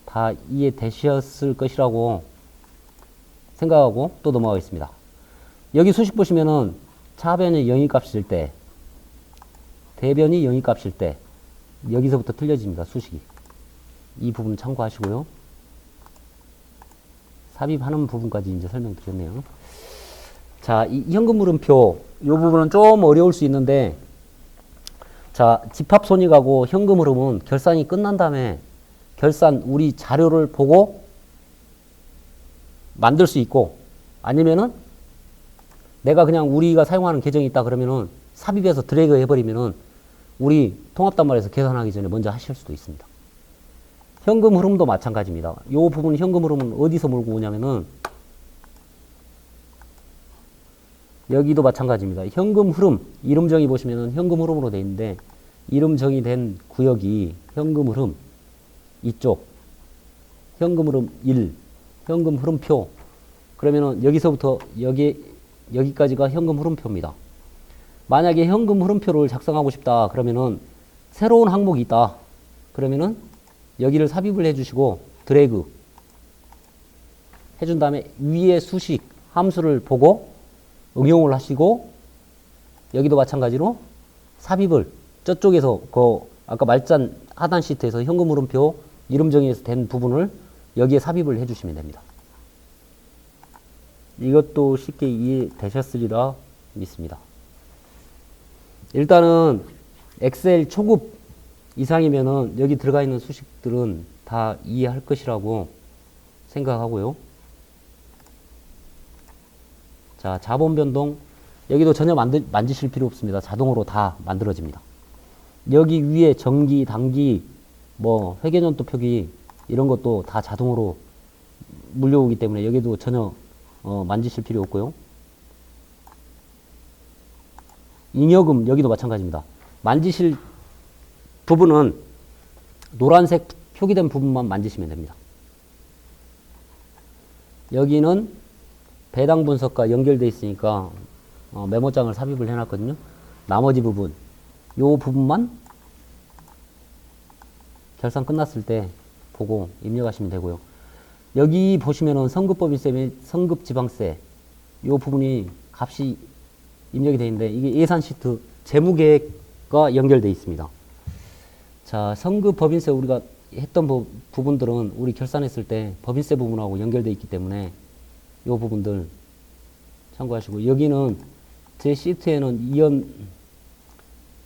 Speaker 1: 다 이해되셨을 것이라고 생각하고 또 넘어가겠습니다. 여기 수식 보시면은 차변이 영위값일 때, 대변이 영위값일 때 여기서부터 틀려집니다. 수식이. 이 부분 참고하시고요. 삽입하는 부분까지 이제 설명드렸네요. 자, 이 현금 흐름표 이 부분은 좀 어려울 수 있는데 자, 집합손익하고 현금 흐름은 결산이 끝난 다음에 결산 우리 자료를 보고 만들 수 있고 아니면은 내가 그냥 우리가 사용하는 계정이 있다 그러면은 삽입해서 드래그 해버리면은 우리 통합단말에서 계산하기 전에 먼저 하실 수도 있습니다. 현금 흐름도 마찬가지입니다. 이 부분 현금 흐름은 어디서 몰고 오냐면은 여기도 마찬가지입니다. 현금 흐름 이름 정의 보시면은 현금 흐름으로 되어 있는데 이름 정의된 구역이 현금 흐름 이쪽 현금 흐름 1 현금 흐름표 그러면은 여기서부터 여기까지가 현금 흐름표입니다. 만약에 현금 흐름표를 작성하고 싶다 그러면은 새로운 항목이 있다 그러면은 여기를 삽입을 해주시고 드래그 해준 다음에 위에 수식 함수를 보고 응용을 하시고 여기도 마찬가지로 삽입을 저쪽에서 아까 말짠 하단 시트에서 현금 흐름표 이름 정의에서 된 부분을 여기에 삽입을 해주시면 됩니다. 이것도 쉽게 이해되셨으리라 믿습니다. 일단은 엑셀 초급 이상이면은 여기 들어가 있는 수식들은 다 이해할 것이라고 생각하고요. 자, 자본 변동 여기도 전혀 만지실 필요 없습니다. 자동으로 다 만들어집니다. 여기 위에 정기, 단기, 뭐 회계연도 표기 이런 것도 다 자동으로 물려오기 때문에 여기도 전혀 만지실 필요 없고요. 잉여금 여기도 마찬가지입니다. 만지실 부분은 노란색 표기된 부분만 만지시면 됩니다. 여기는 배당 분석과 연결되어 있으니까 메모장을 삽입을 해놨거든요. 나머지 부분, 요 부분만 결산 끝났을 때 보고 입력하시면 되고요. 여기 보시면은 성급법인세 및 성급지방세 요 부분이 값이 입력이 되어 있는데 이게 예산 시트 재무계획과 연결되어 있습니다. 자, 성급법인세 우리가 했던 부분들은 우리 결산했을 때 법인세 부분하고 연결되어 있기 때문에 요 부분들 참고하시고, 여기는 제 시트에는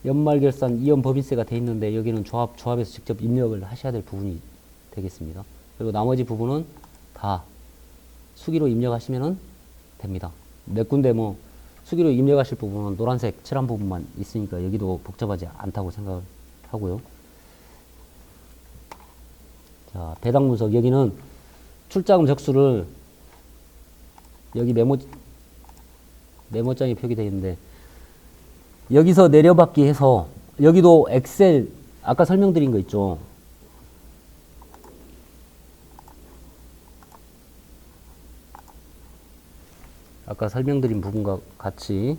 Speaker 1: 연말 결산 이연 법인세가 되어 있는데 여기는 조합에서 직접 입력을 하셔야 될 부분이 되겠습니다. 그리고 나머지 부분은 다 수기로 입력하시면 됩니다. 몇 군데 뭐 수기로 입력하실 부분은 노란색 칠한 부분만 있으니까 여기도 복잡하지 않다고 생각을 하고요. 자, 배당 분석. 여기는 출자금 적수를 여기 메모장에 표기되어 있는데 여기서 내려받기 해서 여기도 엑셀 아까 설명드린 거 있죠. 아까 설명드린 부분과 같이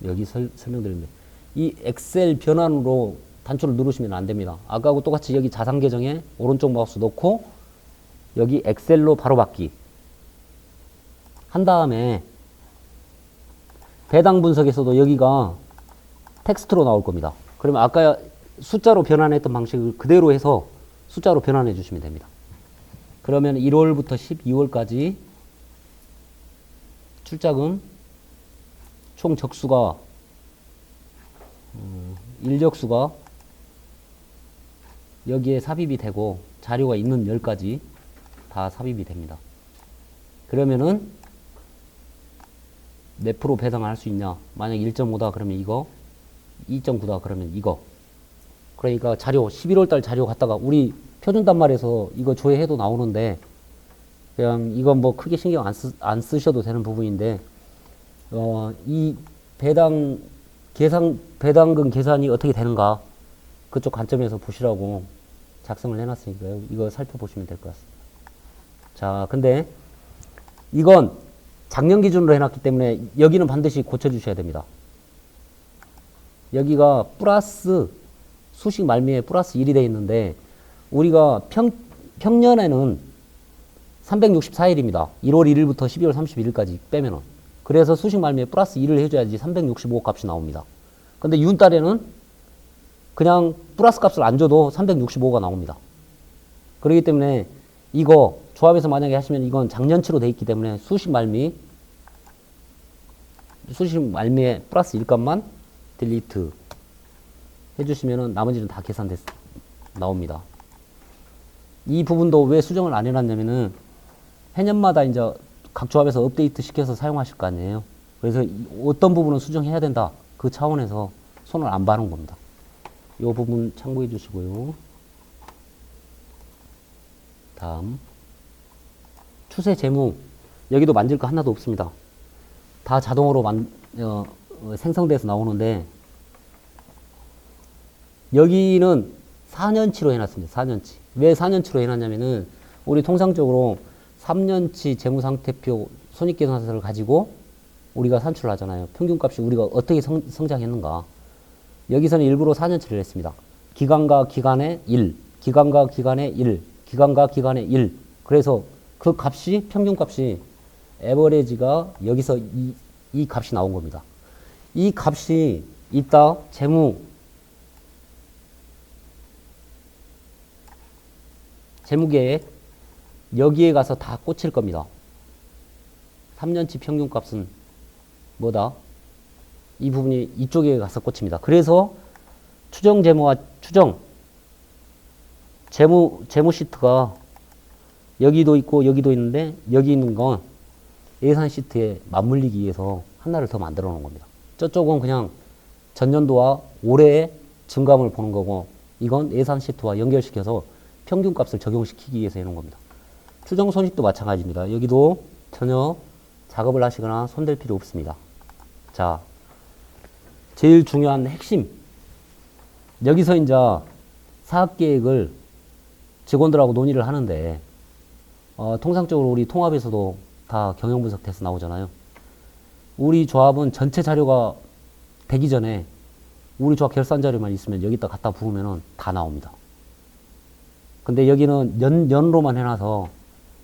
Speaker 1: 여기 설명드립니다. 이 엑셀 변환으로 단추를 누르시면 안 됩니다. 아까하고 똑같이 여기 자산 계정에 오른쪽 마우스 놓고 여기 엑셀로 바로 받기 한 다음에 배당 분석에서도 여기가 텍스트로 나올 겁니다. 그러면 아까 숫자로 변환했던 방식을 그대로 해서 숫자로 변환해 주시면 됩니다. 그러면 1월부터 12월까지 출자금 총 적수가 일적수가 여기에 삽입이 되고 자료가 있는 열까지 다 삽입이 됩니다. 그러면은 몇 프로 배당을 할 수 있냐? 만약 1.5다 그러면 이거, 2.9다 그러면 이거. 그러니까 자료 11월달 자료 갖다가 우리 표준 단말에서 이거 조회해도 나오는데 그냥 이건 뭐 크게 신경 안 쓰셔도 되는 부분인데 이 배당금 계산이 어떻게 되는가 그쪽 관점에서 보시라고 작성을 해놨으니까요. 이거 살펴보시면 될 것 같습니다. 자, 근데 이건 작년 기준으로 해놨기 때문에 여기는 반드시 고쳐주셔야 됩니다. 여기가 플러스 수식 말미에 플러스 1이 되어 있는데 우리가 평년에는 364일입니다. 1월 1일부터 12월 31일까지 빼면은. 그래서 수식 말미에 플러스 1을 해줘야지 365 값이 나옵니다. 근데 윤달에는 그냥 플러스 값을 안 줘도 365가 나옵니다. 그렇기 때문에 이거 조합에서 만약에 하시면 이건 작년치로 돼 있기 때문에 수식 말미에 플러스 1값만 딜리트 해주시면은 나머지는 다 계산돼서 나옵니다. 이 부분도 왜 수정을 안 해놨냐면은 해년마다 이제 각 조합에서 업데이트 시켜서 사용하실 거 아니에요. 그래서 어떤 부분은 수정해야 된다. 그 차원에서 손을 안 봐놓은 겁니다. 이 부분 참고해 주시고요. 다음 추세 재무 여기도 만질 거 하나도 없습니다. 다 자동으로 생성돼서 나오는데 여기는 4년치로 해놨습니다. 4년치. 왜 4년치로 해놨냐면은 우리 통상적으로 3년치 재무상태표 손익계산서를 가지고 우리가 산출을 하잖아요. 평균값이 우리가 어떻게 성장했는가. 여기서는 일부러 4년치를 했습니다. 기간과 기간의 1, 기간과 기간의 1, 기간과 기간의 1. 그래서 그 값이 평균값이 에버리지가 여기서 이 값이 나온 겁니다. 이 값이 이따 재무계획 여기에 가서 다 꽂힐 겁니다. 3년치 평균값은 뭐다? 이 부분이 이쪽에 가서 꽂힙니다. 그래서 추정 재무와 추정 재무 시트가 여기도 있고 여기도 있는데 여기 있는 건 예산 시트에 맞물리기 위해서 하나를 더 만들어 놓은 겁니다. 저쪽은 그냥 전년도와 올해의 증감을 보는 거고 이건 예산 시트와 연결시켜서 평균값을 적용시키기 위해서 해놓은 겁니다. 추정 손익도 마찬가지입니다. 여기도 전혀 작업을 하시거나 손댈 필요 없습니다. 자, 제일 중요한 핵심. 여기서 이제 사업계획을 직원들하고 논의를 하는데 통상적으로 우리 통합에서도 다 경영분석 돼서 나오잖아요. 우리 조합은 전체 자료가 되기 전에 우리 조합 결산 자료만 있으면 여기다 갖다 부으면은 다 나옵니다. 근데 여기는 연로만 해놔서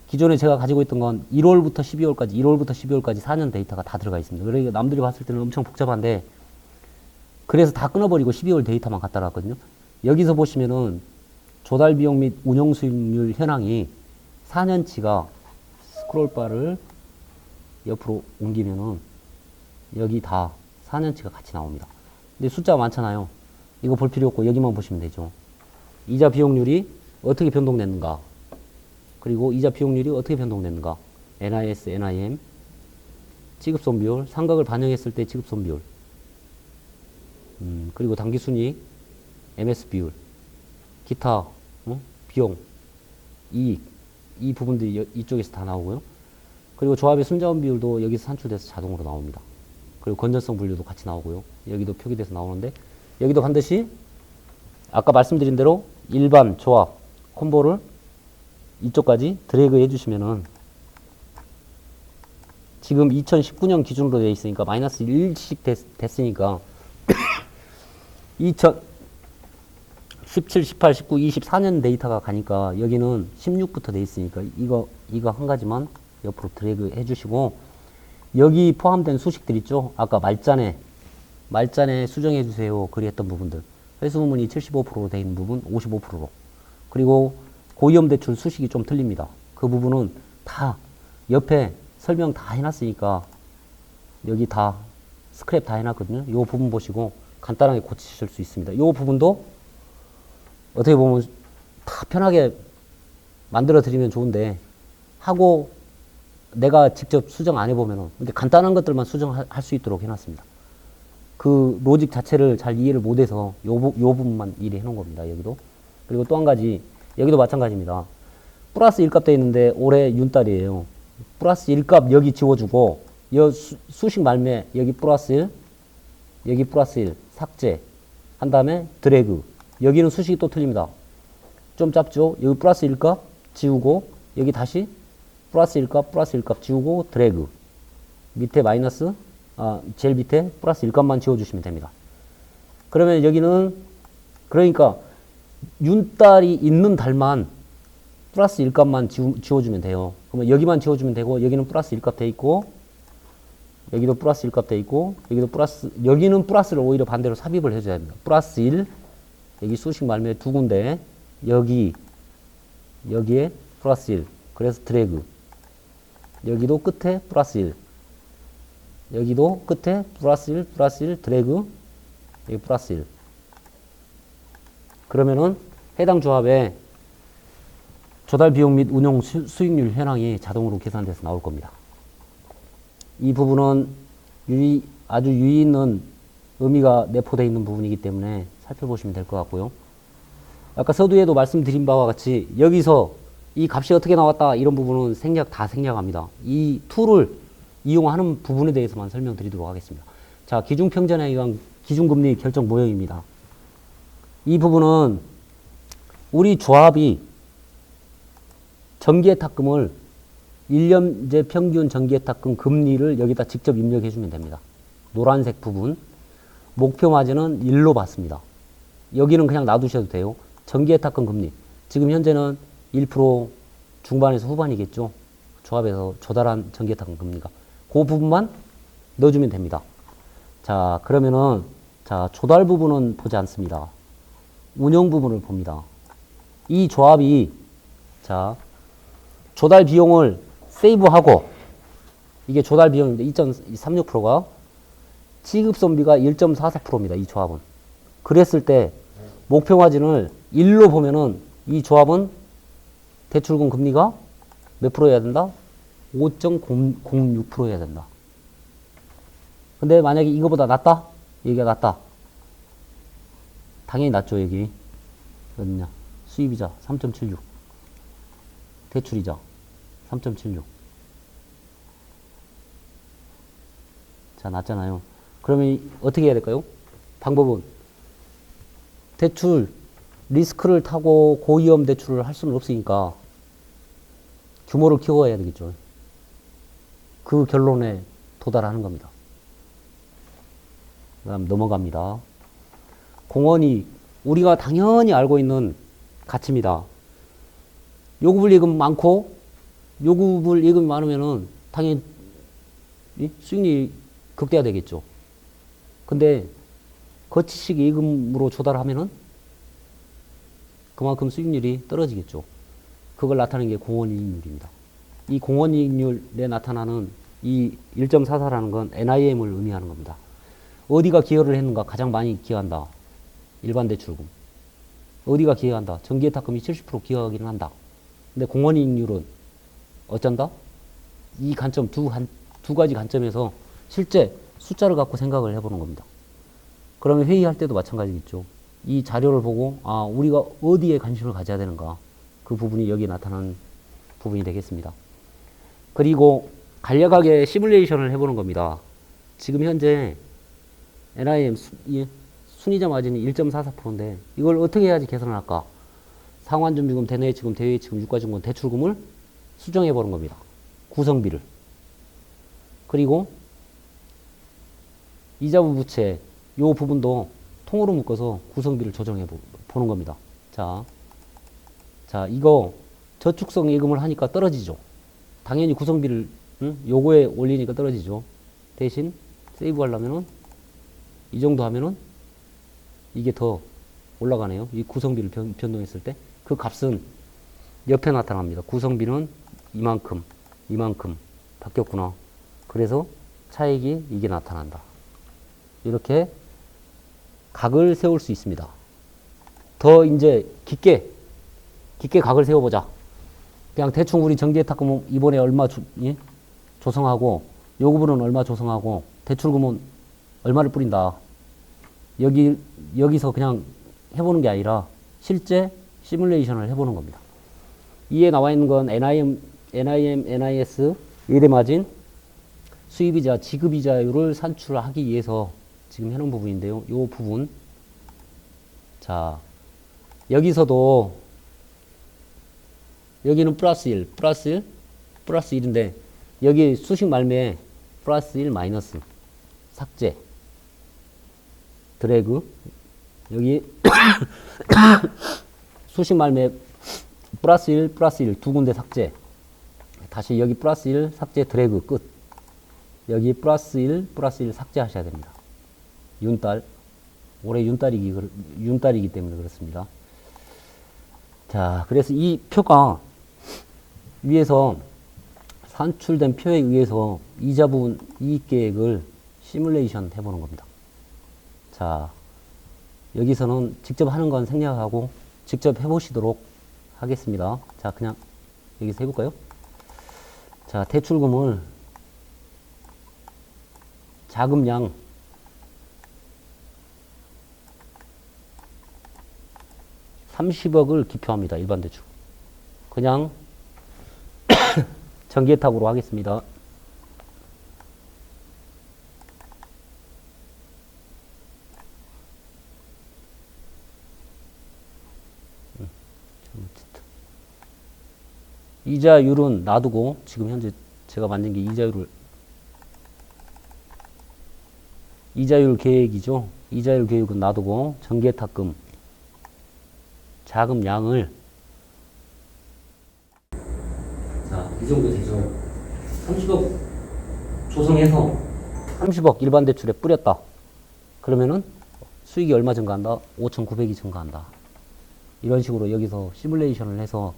Speaker 1: 기존에 제가 가지고 있던 건 1월부터 12월까지 4년 데이터가 다 들어가 있습니다. 그러니까 남들이 봤을 때는 엄청 복잡한데 그래서 다 끊어버리고 12월 데이터만 갖다 놨거든요. 여기서 보시면은 조달 비용 및 운용 수익률 현황이 4년치가 스크롤바를 옆으로 옮기면은 여기 다 4년치가 같이 나옵니다. 근데 숫자가 많잖아요. 이거 볼 필요 없고 여기만 보시면 되죠. 이자 비용률이 어떻게 변동됐는가, 그리고 이자 비용률이 어떻게 변동됐는가, NIS, NIM, 지급손 비율, 상각을 반영했을 때 지급손 비율, 그리고 당기순이익, MS 비율, 기타, 비용, 이익, 이 부분들이 이쪽에서 다 나오고요. 그리고 조합의 순자원 비율도 여기서 산출돼서 자동으로 나옵니다. 그리고 건전성 분류도 같이 나오고요. 여기도 표기돼서 나오는데 여기도 반드시 아까 말씀드린 대로 일반 조합 콤보를 이쪽까지 드래그 해주시면은 지금 2019년 기준으로 되어 있으니까 마이너스 1씩 됐으니까 2017, 18, 19, 24년 데이터가 가니까 여기는 16부터 되어 있으니까 이거 한 가지만 옆으로 드래그 해주시고 여기 포함된 수식들 있죠? 아까 말잔에 수정해 주세요. 그리했던 부분들. 회수 부분이 75%로 되어 있는 부분 55%로. 그리고 고위험 대출 수식이 좀 틀립니다. 그 부분은 다 옆에 설명 다 해놨으니까 여기 다 스크랩 다 해놨거든요. 이 부분 보시고 간단하게 고치실 수 있습니다. 이 부분도 어떻게 보면 다 편하게 만들어 드리면 좋은데 하고 내가 직접 수정 안 해보면은 근데 간단한 것들만 수정할 수 있도록 해놨습니다. 그 로직 자체를 잘 이해를 못해서 요 부분만 일해 놓은 겁니다. 여기도. 그리고 또 한 가지 여기도 마찬가지입니다. 플러스 1값 되어 있는데 올해 윤달이에요. 플러스 1값 여기 지워주고 수식 말매 여기 플러스 1 여기 플러스 1 삭제 한 다음에 드래그 여기는 수식이 또 틀립니다. 좀 짧죠? 여기 플러스 1값 지우고 여기 다시 플러스 1값 지우고 드래그 밑에 마이너스 제일 밑에 플러스 1값만 지워주시면 됩니다. 그러면 여기는 그러니까 윤달이 있는 달만 플러스 1값만 지워주면 돼요. 그러면 여기만 지워주면 되고 여기는 플러스 1값 돼 있고 여기도 플러스 1값 돼 있고 여기는 플러스를 오히려 반대로 삽입을 해줘야 됩니다. 플러스 1 여기 수식 말미에 두 군데 여기에 플러스 1 그래서 드래그 여기도 끝에 플러스 1 여기도 끝에 플러스 1 드래그 여기 플러스 1 그러면은 해당 조합에 조달 비용 및 운용 수익률 현황이 자동으로 계산돼서 나올 겁니다. 이 부분은 아주 유의 있는 의미가 내포되어 있는 부분이기 때문에 살펴보시면 될 것 같고요. 아까 서두에도 말씀드린 바와 같이 여기서 이 값이 어떻게 나왔다 이런 부분은 다 생략합니다. 이 툴을 이용하는 부분에 대해서만 설명드리도록 하겠습니다. 자, 기준평전에 의한 기준금리 결정 모형입니다. 이 부분은 우리 조합이 정기예탁금을 1년제 평균 정기예탁금 금리를 여기다 직접 입력해 주면 됩니다. 노란색 부분 목표 마진은 1로 받습니다. 여기는 그냥 놔두셔도 돼요. 정기예탁금 금리 지금 현재는 1% 중반에서 후반이겠죠. 조합에서 조달한 정기예탁금 금리가 그 부분만 넣어주면 됩니다. 자, 그러면은 자, 조달 부분은 보지 않습니다. 운영 부분을 봅니다. 이 조합이 자, 조달 비용을 세이브하고 이게 조달 비용인데 2.36%가 지급손비가 1.44%입니다. 이 조합은. 그랬을 때 목표 마진을 1로 보면은 이 조합은 대출금 금리가 몇 프로여야 된다? 5.06%여야 된다. 근데 만약에 이거보다 낮다? 여기가 낮다. 당연히 낮죠, 여기. 어딨냐? 수입이자 3.76. 대출이자 3.76. 자, 낮잖아요. 그러면 어떻게 해야 될까요? 방법은 대출 리스크를 타고 고위험 대출을 할 수는 없으니까 규모를 키워야 되겠죠. 그 결론에 도달하는 겁니다. 그 다음 넘어갑니다. 공원이 우리가 당연히 알고 있는 가치입니다. 요구불이익은 많고 요구불이익이 많으면은 당연히 수익률이 극대화되겠죠. 근데 거치식 예금으로 조달하면은 그만큼 수익률이 떨어지겠죠. 그걸 나타내는 게 공원이익률입니다. 이 공원이익률에 나타나는 이 1.44라는 건 NIM을 의미하는 겁니다. 어디가 기여를 했는가? 가장 많이 기여한다. 일반 대출금. 어디가 기여한다? 정기예탁금이 70% 기여하기는 한다. 근데 공원이익률은 어쩐다? 이 관점, 두 가지 관점에서 실제 숫자를 갖고 생각을 해보는 겁니다. 그러면 회의할 때도 마찬가지겠죠. 이 자료를 보고, 아, 우리가 어디에 관심을 가져야 되는가. 그 부분이 여기에 나타나는 부분이 되겠습니다. 그리고 간략하게 시뮬레이션을 해보는 겁니다. 지금 현재 NIM 순이자 마진이 1.44%인데 이걸 어떻게 해야지 계산을 할까? 상환준비금, 대내외치금, 대외치금, 유가증권, 대출금을 수정해 보는 겁니다. 구성비를. 그리고 이자부 부채 요 부분도 통으로 묶어서 구성비를 조정해 보는 겁니다. 자, 이거 저축성 예금을 하니까 떨어지죠. 당연히 구성비를 요거에 올리니까 떨어지죠. 대신 세이브 하려면은 이 정도 하면은 이게 더 올라가네요. 이 구성비를 변동했을 때 그 값은 옆에 나타납니다. 구성비는 이만큼 바뀌었구나. 그래서 차익이 이게 나타난다. 이렇게 각을 세울 수 있습니다. 더 이제 깊게 각을 세워보자. 그냥 대충 우리 정기예탁금은 이번에 얼마 조성하고 요구분은 얼마 조성하고 대출금은 얼마를 뿌린다. 여기서 그냥 해보는 게 아니라 실제 시뮬레이션을 해보는 겁니다. 이에 나와 있는 건 NIM, NIS, 예대마진, 수입이자, 지급이자율을 산출하기 위해서 지금 해놓은 부분인데요. 이 부분. 자, 여기서도 여기는 플러스 1, 플러스 1인데 여기 수식 말미에 플러스 1 마이너스 삭제 드래그 여기 수식 말미에 플러스 1 두 군데 삭제 다시 여기 플러스 1 삭제 드래그 끝 여기 플러스 1 삭제 하셔야 됩니다. 윤달 올해 윤달이기 때문에 그렇습니다. 자, 그래서 이 표가 위에서 산출된 표에 의해서 이자 부분 이익계획을 시뮬레이션 해보는 겁니다. 자, 여기서는 직접 하는 건 생략하고 직접 해보시도록 하겠습니다. 자, 그냥 여기서 해볼까요? 자, 대출금을 자금량 30억을 기표합니다. 일반 대출. 그냥 정기예탁으로 하겠습니다. 이자율은 놔두고 지금 현재 제가 만든 게 이자율 계획이죠. 이자율 계획은 놔두고 정기예탁금 자금량을 자, 이 정도 되죠. 30억 조성해서 30억 일반 대출에 뿌렸다. 그러면은 수익이 얼마 증가한다? 5,900이 증가한다. 이런 식으로 여기서 시뮬레이션을 해서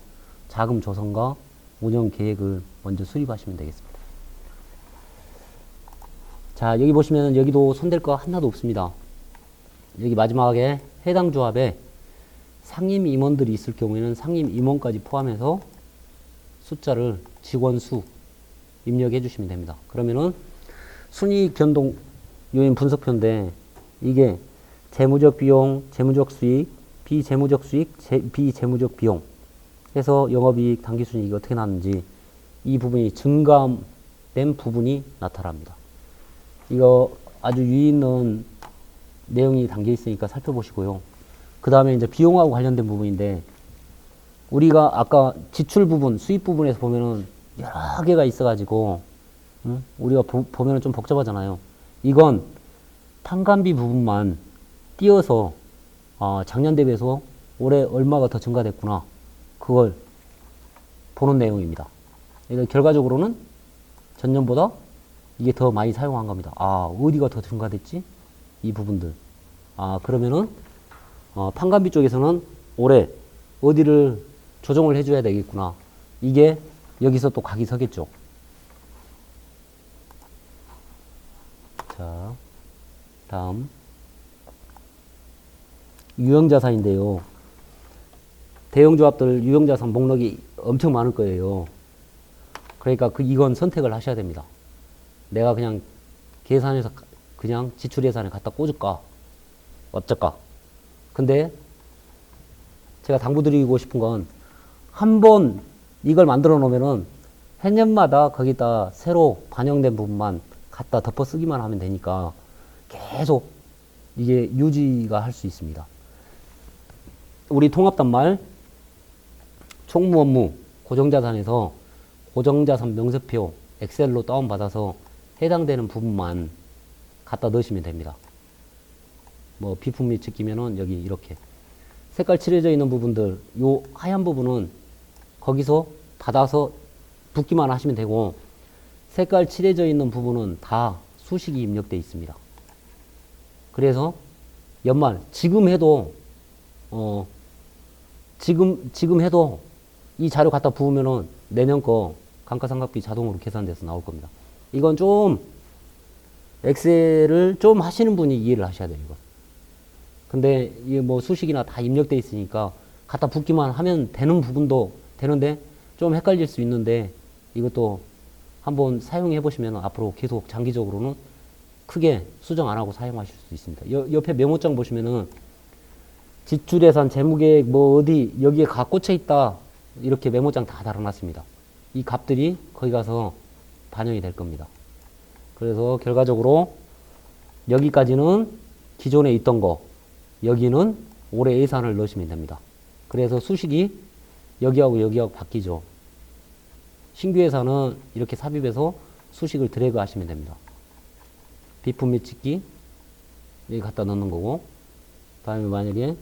Speaker 1: 자금 조성과 운영 계획을 먼저 수립하시면 되겠습니다. 자, 여기 보시면 여기도 손댈 거 하나도 없습니다. 여기 마지막에 해당 조합에 상임 임원들이 있을 경우에는 상임 임원까지 포함해서 숫자를 직원 수 입력해 주시면 됩니다. 그러면은 순이익 변동 요인 분석표인데 이게 재무적 비용, 재무적 수익, 비재무적 수익, 비재무적 비용 해서 영업이익, 당기순이익이 어떻게 나왔는지 이 부분이 증감된 부분이 나타납니다. 이거 아주 유의 있는 내용이 담겨 있으니까 살펴보시고요. 그 다음에 이제 비용하고 관련된 부분인데 우리가 아까 지출 부분, 수입 부분에서 보면은 여러 개가 있어가지고 우리가 보면은 좀 복잡하잖아요. 이건 탕감비 부분만 띄어서 작년 대비해서 올해 얼마가 더 증가됐구나. 그걸 보는 내용입니다. 그러니까 결과적으로는 전년보다 이게 더 많이 사용한 겁니다. 어디가 더 증가됐지? 이 부분들. 그러면은 판관비 쪽에서는 올해 어디를 조정을 해줘야 되겠구나. 이게 여기서 또 각이 서겠죠. 자, 다음 유형자산인데요. 대형조합들 유형자산 목록이 엄청 많을 거예요. 그러니까 이건 선택을 하셔야 됩니다. 내가 그냥 계산해서 그냥 지출예산에 갖다 꽂을까? 어쩔까? 근데 제가 당부드리고 싶은 건 한 번 이걸 만들어 놓으면은 해년마다 거기다 새로 반영된 부분만 갖다 덮어 쓰기만 하면 되니까 계속 이게 유지가 할 수 있습니다. 우리 통합단말 총무 업무 고정자산에서 고정자산 명세표 엑셀로 다운받아서 해당되는 부분만 갖다 넣으시면 됩니다. 뭐 비품 및 직기면은 여기 이렇게 색깔 칠해져 있는 부분들, 요 하얀 부분은 거기서 받아서 붓기만 하시면 되고, 색깔 칠해져 있는 부분은 다 수식이 입력되어 있습니다. 그래서 연말 지금 해도 지금 해도 이 자료 갖다 부으면은 내년 거 감가상각비 자동으로 계산돼서 나올 겁니다. 이건 좀 엑셀을 좀 하시는 분이 이해를 하셔야 돼요, 이거. 근데 이게 뭐 수식이나 다 입력돼 있으니까 갖다 붓기만 하면 되는 부분도 되는데 좀 헷갈릴 수 있는데, 이것도 한번 사용해 보시면 앞으로 계속 장기적으로는 크게 수정 안 하고 사용하실 수 있습니다. 옆에 메모장 보시면은 지출예산 재무계획 뭐 어디 여기에 가 꽂혀 있다, 이렇게 메모장 다 달아놨습니다. 이 값들이 거기 가서 반영이 될 겁니다. 그래서 결과적으로 여기까지는 기존에 있던 거, 여기는 올해 예산을 넣으시면 됩니다. 그래서 수식이 여기하고 바뀌죠. 신규 예산은 이렇게 삽입해서 수식을 드래그 하시면 됩니다. 비품 및 직기 여기 갖다 넣는 거고, 다음에 만약에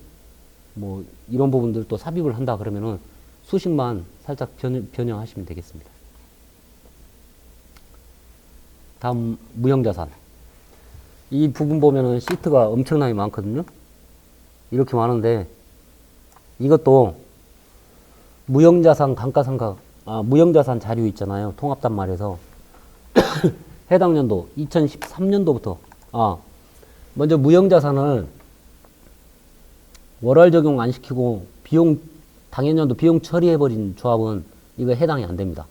Speaker 1: 뭐 이런 부분들 또 삽입을 한다 그러면은 수식만 살짝 변형하시면 되겠습니다. 다음 무형자산. 이 부분 보면은 시트가 엄청나게 많거든요. 이렇게 많은데 이것도 무형자산 감가상각, 무형자산 자료 있잖아요. 통합단말에서 해당 연도 2013년도부터 먼저 무형자산을 월할 적용 안 시키고 당연연도 비용 처리해버린 조합은 이거 해당이 안 됩니다.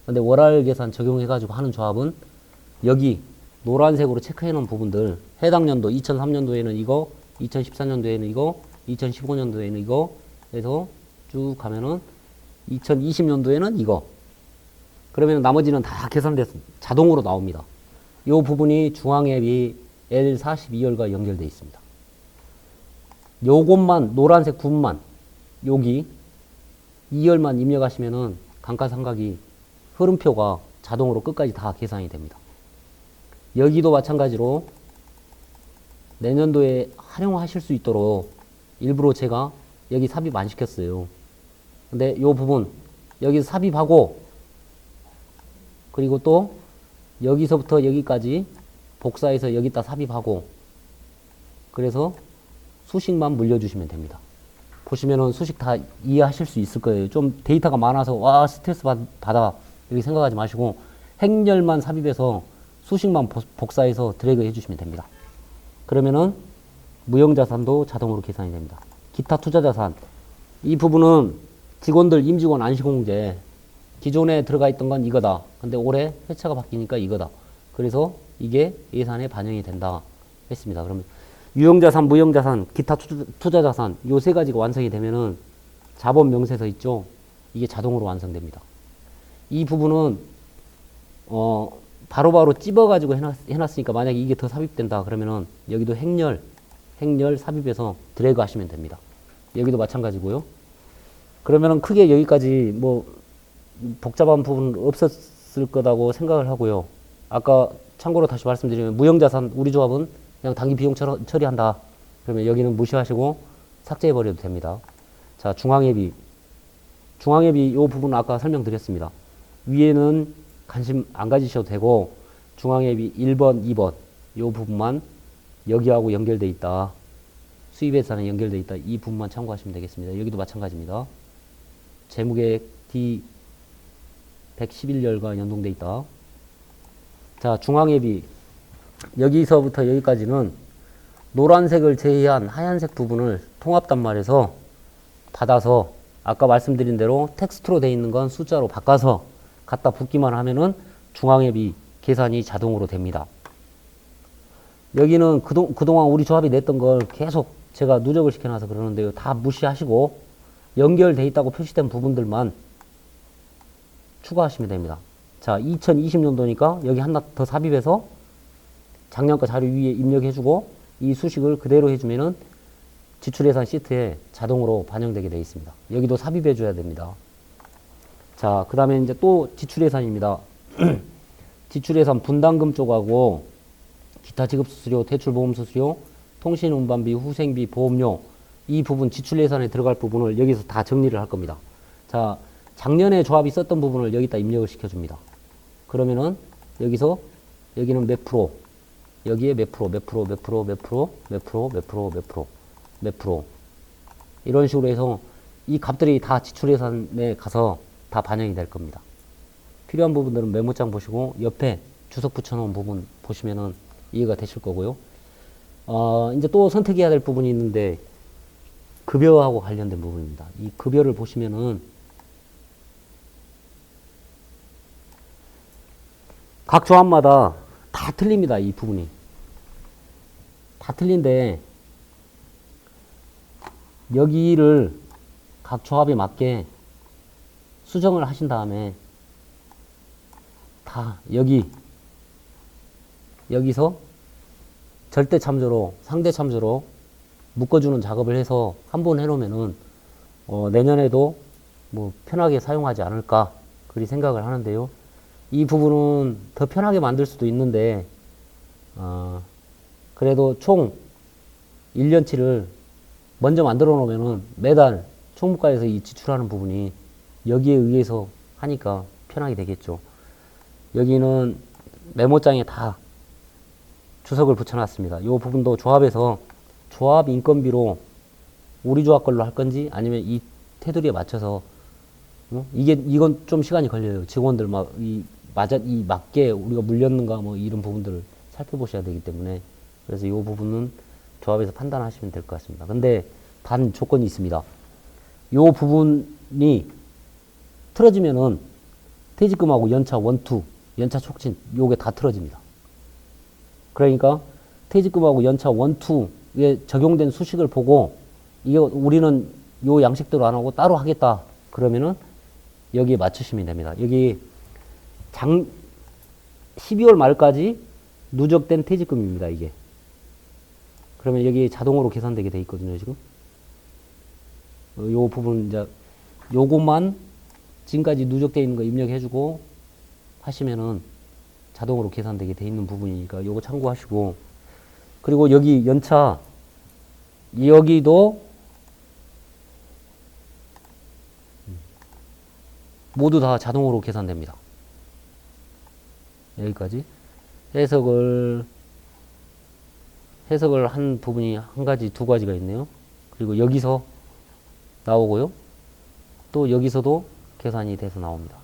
Speaker 1: 근데 월할 계산 적용해가지고 하는 조합은 여기 노란색으로 체크해 놓은 부분들, 해당 연도 2003년도에는 이거, 2014년도에는 이거, 2015년도에는 이거 해서 쭉 가면은 2020년도에는 이거. 그러면 나머지는 다 계산돼서 자동으로 나옵니다. 이 부분이 중앙앱이 L42열과 연결되어 있습니다. 요것만, 노란색 부분만, 여기 2열만 입력하시면은 감가상각이 흐름표가 자동으로 끝까지 다 계산이 됩니다. 여기도 마찬가지로 내년도에 활용하실 수 있도록 일부러 제가 여기 삽입 안 시켰어요. 근데 이 부분 여기서 삽입하고, 그리고 또 여기서부터 여기까지 복사해서 여기다 삽입하고, 그래서 수식만 물려주시면 됩니다. 보시면은 수식 다 이해하실 수 있을 거예요. 좀 데이터가 많아서 와 스트레스 받아 이렇게 생각하지 마시고 행렬만 삽입해서 수식만 복사해서 드래그 해주시면 됩니다. 그러면은 무형자산도 자동으로 계산이 됩니다. 기타 투자자산, 이 부분은 직원들 임직원 안시공제, 기존에 들어가 있던 건 이거다. 근데 올해 회차가 바뀌니까 이거다. 그래서 이게 예산에 반영이 된다 했습니다. 그러면 유형자산, 무형자산, 기타 투자자산 요 세 가지가 완성이 되면은 자본 명세서 있죠. 이게 자동으로 완성됩니다. 이 부분은 바로바로 찝어가지고 해놨으니까 만약에 이게 더 삽입된다 그러면은 여기도 행렬 삽입해서 드래그 하시면 됩니다. 여기도 마찬가지고요. 그러면은 크게 여기까지 뭐 복잡한 부분 없었을 거라고 생각을 하고요. 아까 참고로 다시 말씀드리면 무형자산 우리 조합은 그냥 단기 비용 처리한다. 그러면 여기는 무시하시고 삭제해버려도 됩니다. 자, 중앙예비. 중앙예비 요 부분 아까 설명드렸습니다. 위에는 관심 안 가지셔도 되고 중앙예비 1번, 2번 요 부분만 여기하고 연결돼 있다. 수입예산에 연결돼 있다. 이 부분만 참고하시면 되겠습니다. 여기도 마찬가지입니다. 재무계획 D 111열과 연동돼 있다. 자, 중앙예비 여기서부터 여기까지는 노란색을 제외한 하얀색 부분을 통합단말에서 받아서 아까 말씀드린 대로 텍스트로 되어 있는 건 숫자로 바꿔서 갖다 붓기만 하면은 중앙예비 계산이 자동으로 됩니다. 여기는 그동안 우리 조합이 냈던 걸 계속 제가 누적을 시켜놔서 그러는데요. 다 무시하시고 연결돼 있다고 표시된 부분들만 추가하시면 됩니다. 자, 2020년도니까 여기 하나 더 삽입해서 작년 거 자료 위에 입력해주고 이 수식을 그대로 해주면은 지출예산 시트에 자동으로 반영되게 되어 있습니다. 여기도 삽입해줘야 됩니다. 자, 그 다음에 이제 또 지출예산입니다. 지출예산 분담금 쪽하고 기타 지급수수료, 대출보험수수료, 통신운반비, 후생비, 보험료 이 부분 지출예산에 들어갈 부분을 여기서 다 정리를 할 겁니다. 자, 작년에 조합이 썼던 부분을 여기다 입력을 시켜줍니다. 그러면은 여기서 여기는 몇 프로, 여기에 몇 프로, 몇 프로, 몇 프로, 몇 프로, 몇 프로, 몇 프로, 몇 프로, 몇 프로 이런 식으로 해서 이 값들이 다 지출예산에 가서 다 반영이 될 겁니다. 필요한 부분들은 메모장 보시고 옆에 주석 붙여놓은 부분 보시면은 이해가 되실 거고요. 이제 또 선택해야 될 부분이 있는데 급여하고 관련된 부분입니다. 이 급여를 보시면은 각 조합마다 다 틀립니다. 이 부분이 다 틀린데 여기를 각 조합에 맞게 수정을 하신 다음에 다 여기서 절대 참조로 상대 참조로 묶어주는 작업을 해서 한 번 해놓으면은 내년에도 뭐 편하게 사용하지 않을까 그리 생각을 하는데요. 이 부분은 더 편하게 만들 수도 있는데 그래도 총 1년치를 먼저 만들어 놓으면은 매달 총무과에서 이 지출하는 부분이 여기에 의해서 하니까 편하게 되겠죠. 여기는 메모장에 다 주석을 붙여놨습니다. 이 부분도 조합에서 조합 인건비로 우리 조합 걸로 할 건지 아니면 이 테두리에 맞춰서 이건 좀 시간이 걸려요. 직원들 이 맞게 우리가 물렸는가 뭐 이런 부분들을 살펴보셔야 되기 때문에 그래서 이 부분은 조합에서 판단하시면 될 것 같습니다. 근데 단 조건이 있습니다. 이 부분이 틀어지면은 퇴직금하고 연차 원투, 연차 촉진 요게 다 틀어집니다. 그러니까 퇴직금하고 연차 원투에 적용된 수식을 보고 이게 우리는 요 양식대로 안 하고 따로 하겠다 그러면은 여기에 맞추시면 됩니다. 여기 12월 말까지 누적된 퇴직금입니다. 이게 그러면 여기 자동으로 계산되게 돼 있거든요. 지금 요 부분 이제 요것만 지금까지 누적되어 있는 거 입력해주고 하시면은 자동으로 계산되게 돼 있는 부분이니까 요거 참고하시고 그리고 여기 연차 여기도 모두 다 자동으로 계산됩니다. 여기까지 해석을 한 부분이 한 가지 두 가지가 있네요. 그리고 여기서 나오고요. 또 여기서도 계산이 돼서 나옵니다.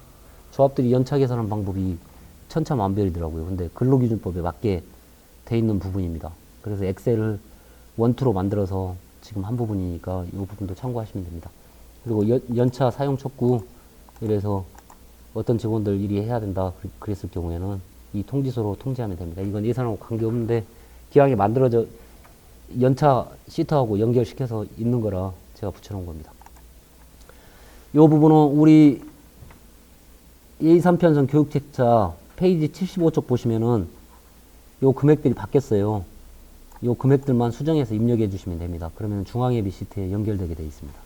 Speaker 1: 조합들이 연차 계산하는 방법이 천차만별이더라고요. 근데 근로기준법에 맞게 돼 있는 부분입니다. 그래서 엑셀을 원투로 만들어서 지금 한 부분이니까 이 부분도 참고하시면 됩니다. 그리고 연차 사용 촉구 이래서 어떤 직원들 일이 해야 된다 그랬을 경우에는 이 통지서로 통지하면 됩니다. 이건 예산하고 관계없는데 기왕에 만들어져 연차 시트하고 연결시켜서 있는 거라 제가 붙여놓은 겁니다. 이 부분은 우리 예3편성 교육책자 페이지 75쪽 보시면은 요 금액들이 바뀌었어요. 요 금액들만 수정해서 입력해 주시면 됩니다. 그러면 중앙예비 시트에 연결되게 되어 있습니다.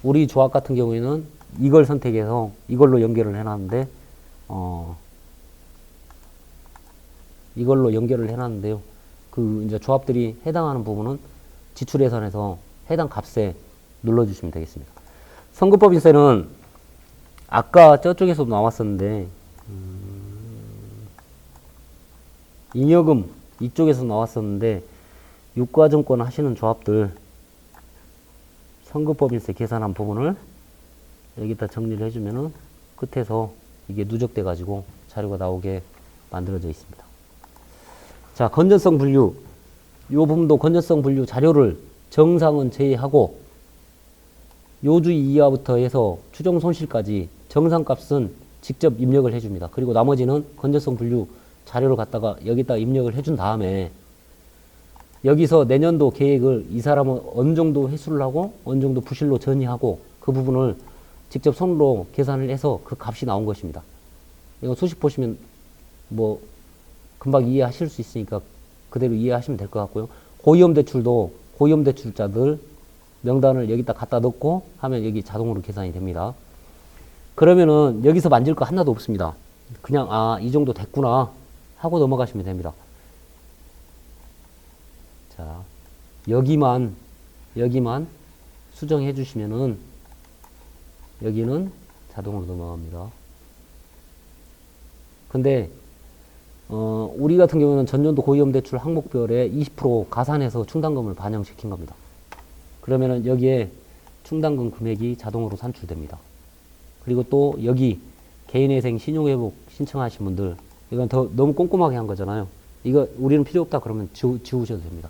Speaker 1: 우리 조합 같은 경우에는 이걸 선택해서 이걸로 연결을 해놨는데 이걸로 연결을 해놨는데요. 그 이제 조합들이 해당하는 부분은 지출예산에서 해당 값에 눌러주시면 되겠습니다. 선급법인세는 아까 저쪽에서도 나왔었는데 잉여금 이쪽에서 나왔었는데 유가증권 하시는 조합들 선급법인세 계산한 부분을 여기다 정리를 해주면은 끝에서 이게 누적돼 가지고 자료가 나오게 만들어져 있습니다. 자, 건전성 분류. 이 부분도 건전성 분류 자료를 정상은 제외하고 요주의 이하부터 해서 추정 손실까지 정상값은 직접 입력을 해줍니다. 그리고 나머지는 건전성 분류 자료를 갖다가 여기다 입력을 해준 다음에 여기서 내년도 계획을 이 사람은 어느 정도 회수를 하고 어느 정도 부실로 전이하고 그 부분을 직접 손으로 계산을 해서 그 값이 나온 것입니다. 이거 수식 보시면 뭐 금방 이해하실 수 있으니까 그대로 이해하시면 될 것 같고요. 고위험 대출도 고위험 대출자들 명단을 여기다 갖다 넣고 하면 여기 자동으로 계산이 됩니다. 그러면은 여기서 만질 거 하나도 없습니다. 그냥 이 정도 됐구나 하고 넘어가시면 됩니다. 자, 여기만 수정해 주시면은 여기는 자동으로 넘어갑니다. 근데 우리 같은 경우는 전년도 고위험 대출 항목별에 20% 가산해서 충당금을 반영시킨 겁니다. 그러면은 여기에 충당금 금액이 자동으로 산출됩니다. 그리고 또 여기 개인회생 신용회복 신청하신 분들 이건 더 너무 꼼꼼하게 한 거잖아요. 이거 우리는 필요 없다 그러면 지우셔도 됩니다.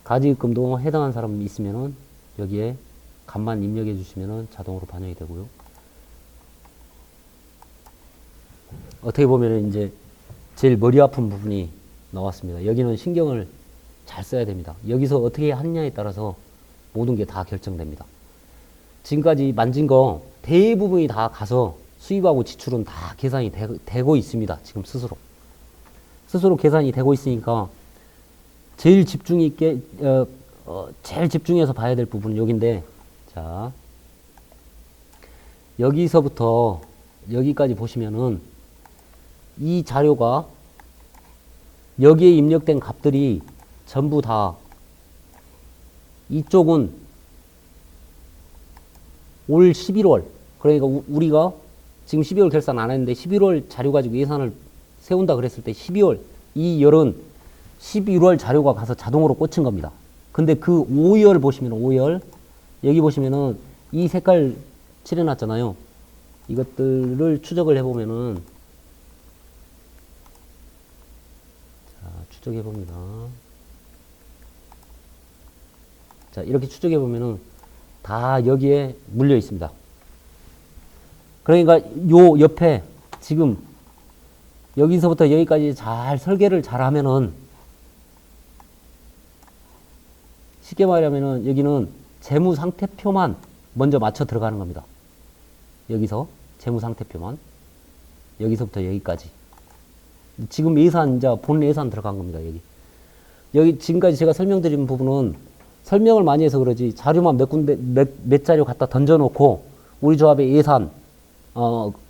Speaker 1: 가지입금도 해당한 사람 있으면은 여기에 값만 입력해 주시면은 자동으로 반영이 되고요. 어떻게 보면은 이제 제일 머리 아픈 부분이 나왔습니다. 여기는 신경을 잘 써야 됩니다. 여기서 어떻게 하느냐에 따라서 모든 게 다 결정됩니다. 지금까지 만진 거 대부분이 다 가서 수입하고 지출은 다 계산이 되고 있습니다. 지금 스스로 계산이 되고 있으니까 제일 집중 있게 제일 집중해서 봐야 될 부분은 여기인데, 자 여기서부터 여기까지 보시면은 이 자료가 여기에 입력된 값들이 전부 다 이쪽은 올 11월, 그러니까 우리가 지금 12월 결산 안 했는데 11월 자료 가지고 예산을 세운다 그랬을 때 12월, 이 열은 11월 자료가 가서 자동으로 꽂힌 겁니다. 근데 그 5열 보시면 5열, 여기 보시면은 이 색깔 칠해놨잖아요. 이것들을 추적을 해보면은, 자, 추적해봅니다. 자, 이렇게 추적해보면은 다 여기에 물려 있습니다. 그러니까 요 옆에 지금 여기서부터 여기까지 잘 설계를 잘 하면은, 쉽게 말하면은 여기는 재무상태표만 먼저 맞춰 들어가는 겁니다. 여기서 재무상태표만, 여기서부터 여기까지. 지금 예산, 이제 본 예산 들어간 겁니다. 여기 지금까지 제가 설명드린 부분은 설명을 많이 해서 그러지 자료만 몇 군데, 몇 자료 갖다 던져놓고 우리 조합의 예산,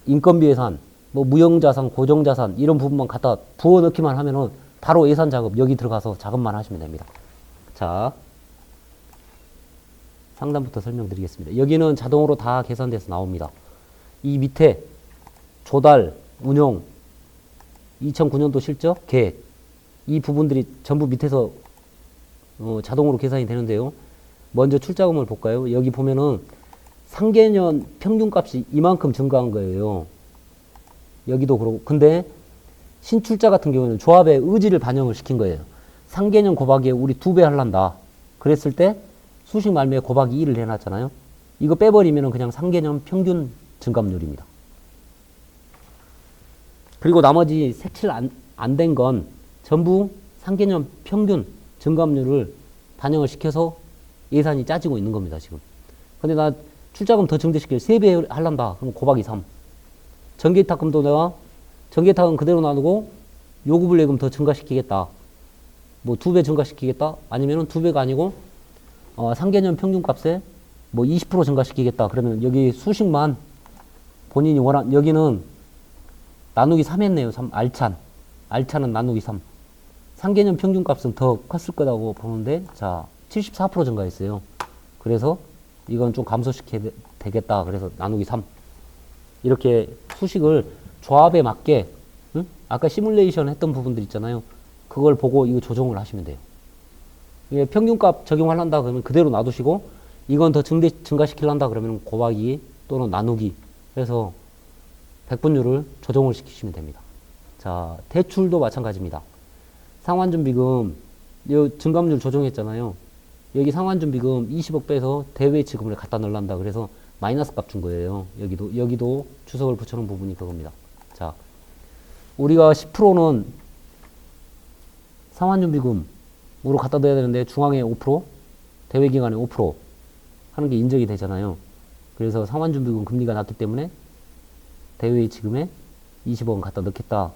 Speaker 1: 인건비 예산, 뭐 무형자산, 고정자산 이런 부분만 갖다 부어 넣기만 하면은 바로 예산 작업 여기 들어가서 작업만 하시면 됩니다. 자, 상단부터 설명드리겠습니다. 여기는 자동으로 다 계산돼서 나옵니다. 이 밑에 조달, 운용, 2009년도 실적, 계획 이 부분들이 전부 밑에서 자동으로 계산이 되는데요. 먼저 출자금을 볼까요? 여기 보면은 상계년 평균값이 이만큼 증가한 거예요. 여기도 그러고. 근데 신출자 같은 경우는 조합의 의지를 반영을 시킨 거예요. 상계년 곱하기에 우리 2배 할란다. 그랬을 때 수식 말미에 곱하기 1을 해놨잖아요. 이거 빼버리면 그냥 상계년 평균 증감률입니다. 그리고 나머지 색칠 안 된 건 전부 상계년 평균 증감률을 반영을 시켜서 예산이 짜지고 있는 겁니다, 지금. 근데 나 출자금 더 증대시킬 3배 할란다. 그럼 곱하기 3. 전기예탁금도 내가 전기예탁은 그대로 놔두고 요금을 예금 더 증가시키겠다. 뭐 2배 증가시키겠다. 아니면은 2배가 아니고 상계년 평균값에 뭐 20% 증가시키겠다. 그러면 여기 수식만 본인이 원한, 여기는 나누기 3 했네요. 3 알찬은 나누기 3. 상계년 평균값은 더 컸을 거라고 보는데, 자, 74% 증가했어요. 그래서 이건 좀 감소시켜야 되겠다. 그래서 나누기 3. 이렇게 수식을 조합에 맞게, 응? 아까 시뮬레이션 했던 부분들 있잖아요. 그걸 보고 이거 조정을 하시면 돼요. 이게 평균값 적용하려다 그러면 그대로 놔두시고, 이건 더 증가시키려다 그러면 곱하기 또는 나누기 해서 백분율을 조정을 시키시면 됩니다. 자, 대출도 마찬가지입니다. 상환준비금, 이 증감률 조정했잖아요. 여기 상환준비금 20억 빼서 대외지급을 갖다 넣으란다. 그래서 마이너스 값 준 거예요. 여기도 주석을 붙여놓은 부분이 그겁니다. 자, 우리가 10%는 상환준비금으로 갖다 넣어야 되는데 중앙에 5%, 대외기관에 5% 하는 게 인정이 되잖아요. 그래서 상환준비금 금리가 낮기 때문에 대외지급에 20억은 갖다 넣겠다.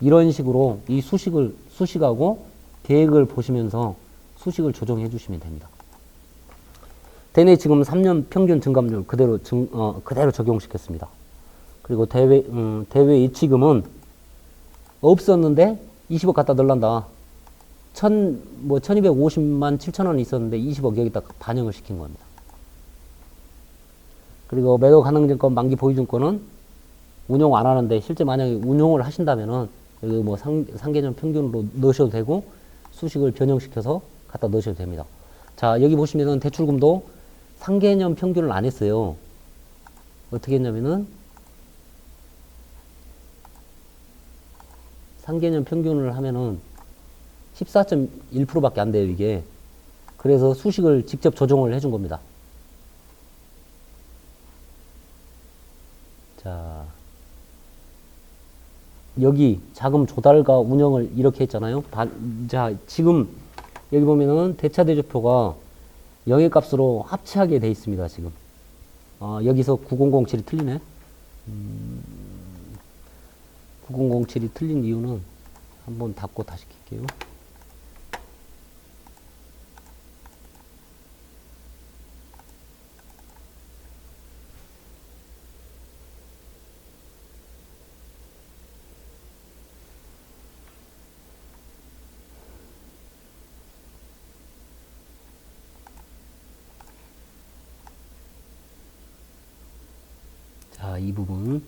Speaker 1: 이런 식으로 이 수식하고 계획을 보시면서 수식을 조정해 주시면 됩니다. 대내 지금 3년 평균 증감률 그대로 적용시켰습니다. 그리고 대외 이치금은 없었는데 20억 갖다 넣으란다. 1250만 7천원 있었는데 20억 여기다 반영을 시킨 겁니다. 그리고 매도 가능증권 만기 보유증권은 운용 안 하는데 실제 만약에 운용을 하신다면은 여기 뭐 상계년 평균으로 넣으셔도 되고 수식을 변형시켜서 갖다 넣으셔도 됩니다. 자, 여기 보시면은 대출금도 상계년 평균을 안 했어요. 어떻게 했냐면은 상계년 평균을 하면은 14.1%밖에 안 돼요, 이게. 그래서 수식을 직접 조정을 해준 겁니다. 자, 여기 자금 조달과 운영을 이렇게 했잖아요. 자, 지금 여기 보면은 대차대조표가 영예값으로 합치하게 돼 있습니다, 지금. 여기서 9007이 틀리네. 9007이 틀린 이유는 한번 닫고 다시 킬게요. 자, 이 부분.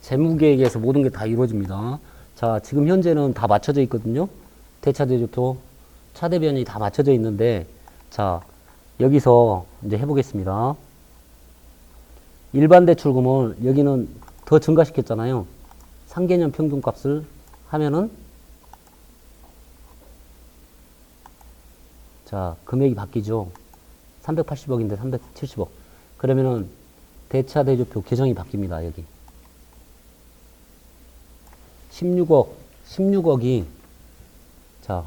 Speaker 1: 재무계획에서 모든 게 다 이루어집니다. 자, 지금 현재는 다 맞춰져 있거든요. 대차대조표, 차대변이 다 맞춰져 있는데, 자, 여기서 이제 해보겠습니다. 일반 대출금을 여기는 더 증가시켰잖아요. 상계년 평균값을 하면은, 자, 금액이 바뀌죠. 380억인데 370억. 그러면은 대차대조표 계정이 바뀝니다. 여기 16억이 자,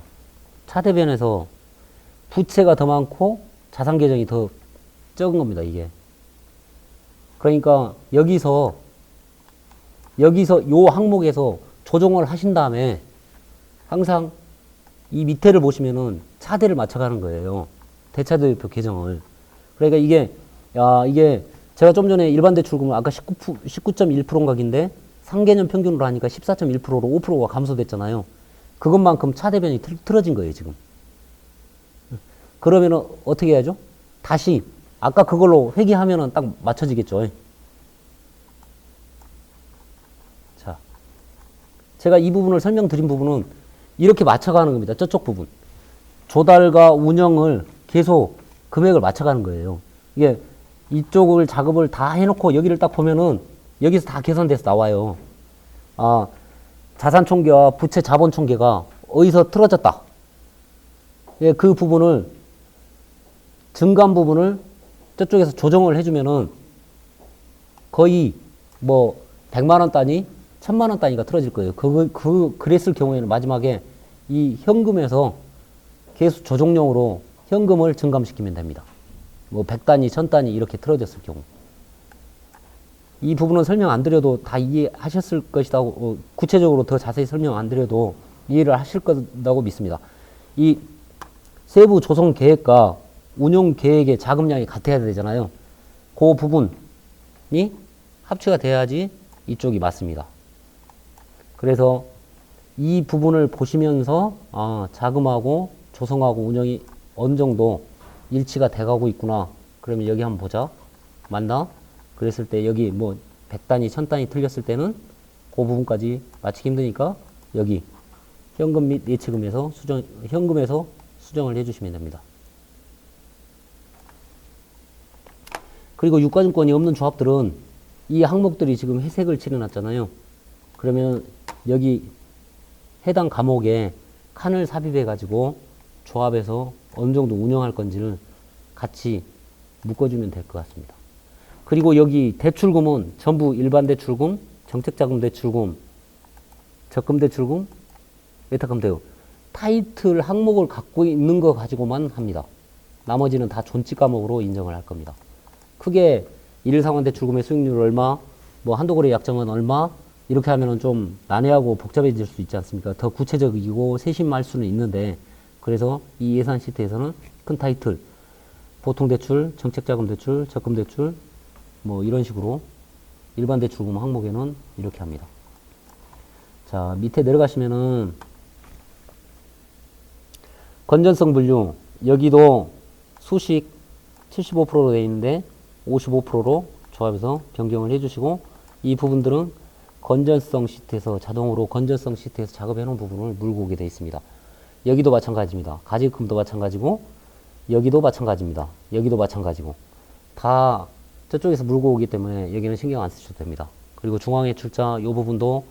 Speaker 1: 차대변에서 부채가 더 많고 자산 계정이 더 적은 겁니다. 이게. 그러니까 여기서 요 항목에서 조정을 하신 다음에 항상 이 밑에를 보시면은 차대를 맞춰가는 거예요. 대차대조표 계정을. 그러니까 이게 제가 좀 전에 일반 대출금을 아까 19.1% 각인데 상계년 평균으로 하니까 14.1%로 5%가 감소됐잖아요. 그것만큼 차대변이 틀어진 거예요, 지금. 그러면은 어떻게 해야죠? 다시 아까 그걸로 회귀하면은 딱 맞춰지겠죠. 자, 제가 이 부분을 설명드린 부분은 이렇게 맞춰가는 겁니다. 저쪽 부분. 조달과 운영을 계속 금액을 맞춰가는 거예요. 이게 이쪽을 작업을 다 해놓고 여기를 딱 보면은 여기서 다 계산돼서 나와요. 자산 총계와 부채 자본 총계가 어디서 틀어졌다. 예, 그 부분을 증감 부분을 저쪽에서 조정을 해주면은 거의 뭐 100만 원 단위, 1000만 원 단위가 틀어질 거예요. 그랬을 경우에는 마지막에 이 현금에서 계속 조정용으로 현금을 증감시키면 됩니다. 뭐 100단위, 1000단위 이렇게 틀어졌을 경우. 이 부분은 설명 안 드려도 다 이해하셨을 것이다. 구체적으로 더 자세히 설명 안 드려도 이해를 하실 거라고 믿습니다. 이 세부 조성 계획과 운용 계획의 자금량이 같아야 되잖아요. 그 부분이 합치가 돼야지 이쪽이 맞습니다. 그래서 이 부분을 보시면서 자금하고 조성하고 운영이 어느 정도 일치가 돼가고 있구나. 그러면 여기 한번 보자. 맞나? 그랬을 때 여기 뭐 100단위, 1000단위 틀렸을 때는 그 부분까지 맞히기 힘드니까 여기 현금 및 예치금에서 현금에서 수정을 해주시면 됩니다. 그리고 유가증권이 없는 조합들은 이 항목들이 지금 회색을 칠해놨잖아요. 그러면 여기 해당 과목에 칸을 삽입해가지고 조합에서 어느 정도 운영할 건지를 같이 묶어주면 될 것 같습니다. 그리고 여기 대출금은 전부 일반 대출금, 정책자금 대출금, 적금 대출금, 예탁금 대요. 타이틀 항목을 갖고 있는 거 가지고만 합니다. 나머지는 다 존치 과목으로 인정을 할 겁니다. 크게 일상환 대출금의 수익률 얼마, 뭐 한도거래 약정은 얼마, 이렇게 하면은 좀 난해하고 복잡해질 수 있지 않습니까? 더 구체적이고 세심할 수는 있는데, 그래서 이 예산 시트에서는 큰 타이틀, 보통 대출, 정책자금 대출, 적금 대출, 뭐 이런 식으로 일반 대출금 항목에는 이렇게 합니다. 자, 밑에 내려가시면은 건전성 분류, 여기도 수식 75%로 되어 있는데 55%로 조합에서 변경을 해주시고, 이 부분들은 건전성 시트에서 자동으로 건전성 시트에서 작업해 놓은 부분을 물고 오게 되어 있습니다. 여기도 마찬가지입니다. 가지금도 마찬가지고, 여기도 마찬가지입니다. 여기도 마찬가지고, 다 저쪽에서 물고 오기 때문에 여기는 신경 안 쓰셔도 됩니다. 그리고 중앙의 출자 이 부분도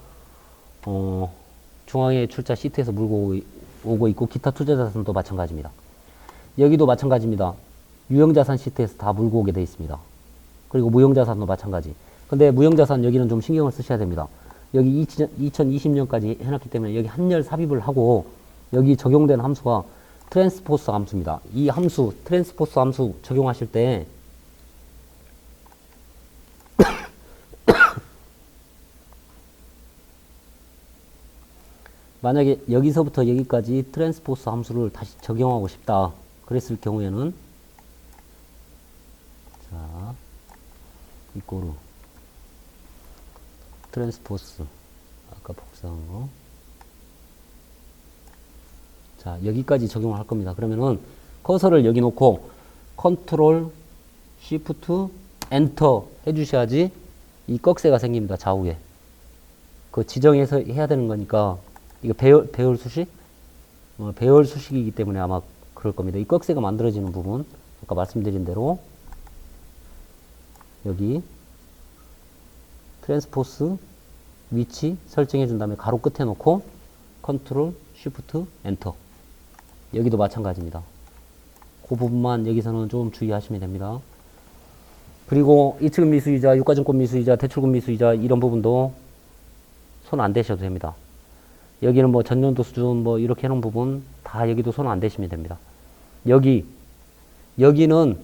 Speaker 1: 중앙의 출자 시트에서 물고 오고 있고, 기타 투자자산도 마찬가지입니다. 여기도 마찬가지입니다. 유형자산 시트에서 다 물고 오게 되어 있습니다. 그리고 무형자산도 마찬가지. 근데 무형자산 여기는 좀 신경을 쓰셔야 됩니다. 여기 2020년까지 해놨기 때문에 여기 한열 삽입을 하고, 여기 적용되는 함수가 트랜스포스 함수입니다. 이 함수, 트랜스포스 함수 적용하실 때 만약에 여기서부터 여기까지 트랜스포스 함수를 다시 적용하고 싶다 그랬을 경우에는, 자, 이꼬르 트랜스포스, 아까 복사한 거, 자, 여기까지 적용을 할 겁니다. 그러면은 커서를 여기 놓고 컨트롤 쉬프트 엔터 해주셔야지 이 꺽쇠가 생깁니다. 좌우에. 그 지정해서 해야 되는 거니까, 이거 배열 수식? 배열 수식이기 때문에 아마 그럴 겁니다. 이 꺽쇠가 만들어지는 부분, 아까 말씀드린 대로 여기 트랜스포스 위치 설정해 준 다음에 가로 끝에 놓고 컨트롤 쉬프트 엔터. 여기도 마찬가지입니다. 그 부분만 여기서는 좀 주의하시면 됩니다. 그리고 이층 미수이자, 유가증권 미수이자, 대출금 미수이자 이런 부분도 손 안 대셔도 됩니다. 여기는 뭐 전년도 수준 뭐 이렇게 해놓은 부분 다 여기도 손 안 대시면 됩니다. 여기는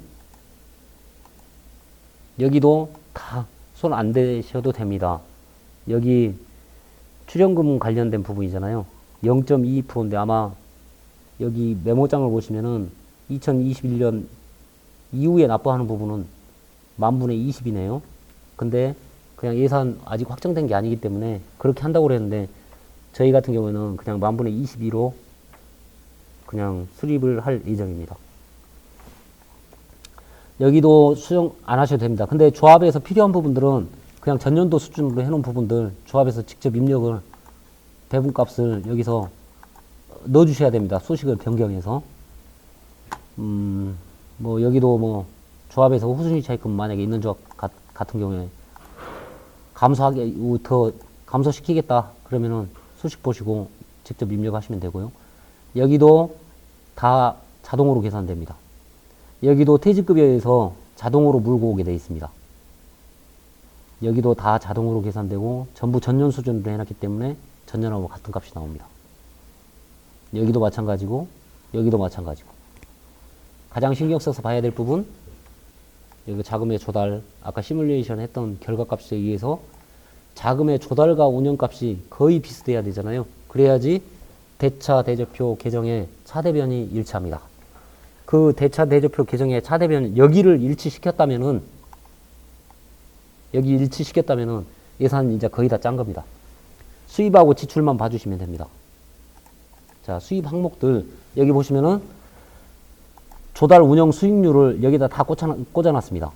Speaker 1: 여기도 다 손 안 대셔도 됩니다. 여기 출연금 관련된 부분이잖아요. 0.22%인데 아마 여기 메모장을 보시면은 2021년 이후에 납부하는 부분은 10,000분의 20이네요. 근데 그냥 예산 아직 확정된 게 아니기 때문에 그렇게 한다고 그랬는데, 저희 같은 경우에는 그냥 10,000분의 22로 그냥 수립을 할 예정입니다. 여기도 수정 안 하셔도 됩니다. 근데 조합에서 필요한 부분들은 그냥 전년도 수준으로 해놓은 부분들 조합에서 직접 입력을, 배분값을 여기서 넣어주셔야 됩니다. 수식을 변경해서. 뭐 여기도 뭐 조합에서 후순위 차입금 만약에 있는 조합 같은 경우에 더 감소시키겠다 그러면은 수식 보시고 직접 입력하시면 되고요. 여기도 다 자동으로 계산됩니다. 여기도 퇴직급여에서 자동으로 물고 오게 되어 있습니다. 여기도 다 자동으로 계산되고 전부 전년 수준으로 해놨기 때문에 전년하고 같은 값이 나옵니다. 여기도 마찬가지고 여기도 마찬가지고. 가장 신경 써서 봐야 될 부분, 여기 자금의 조달, 아까 시뮬레이션 했던 결과값에 의해서 자금의 조달과 운영값이 거의 비슷해야 되잖아요. 그래야지 대차 대조표 계정의 차대변이 일치합니다. 그 대차 대조표 계정의 차대변 여기를 일치시켰다면은, 여기 일치시켰다면은 예산 이제 거의 다 짠 겁니다. 수입하고 지출만 봐주시면 됩니다. 자, 수입 항목들 여기 보시면은 조달 운영 수익률을 여기다 다 꽂아놨습니다.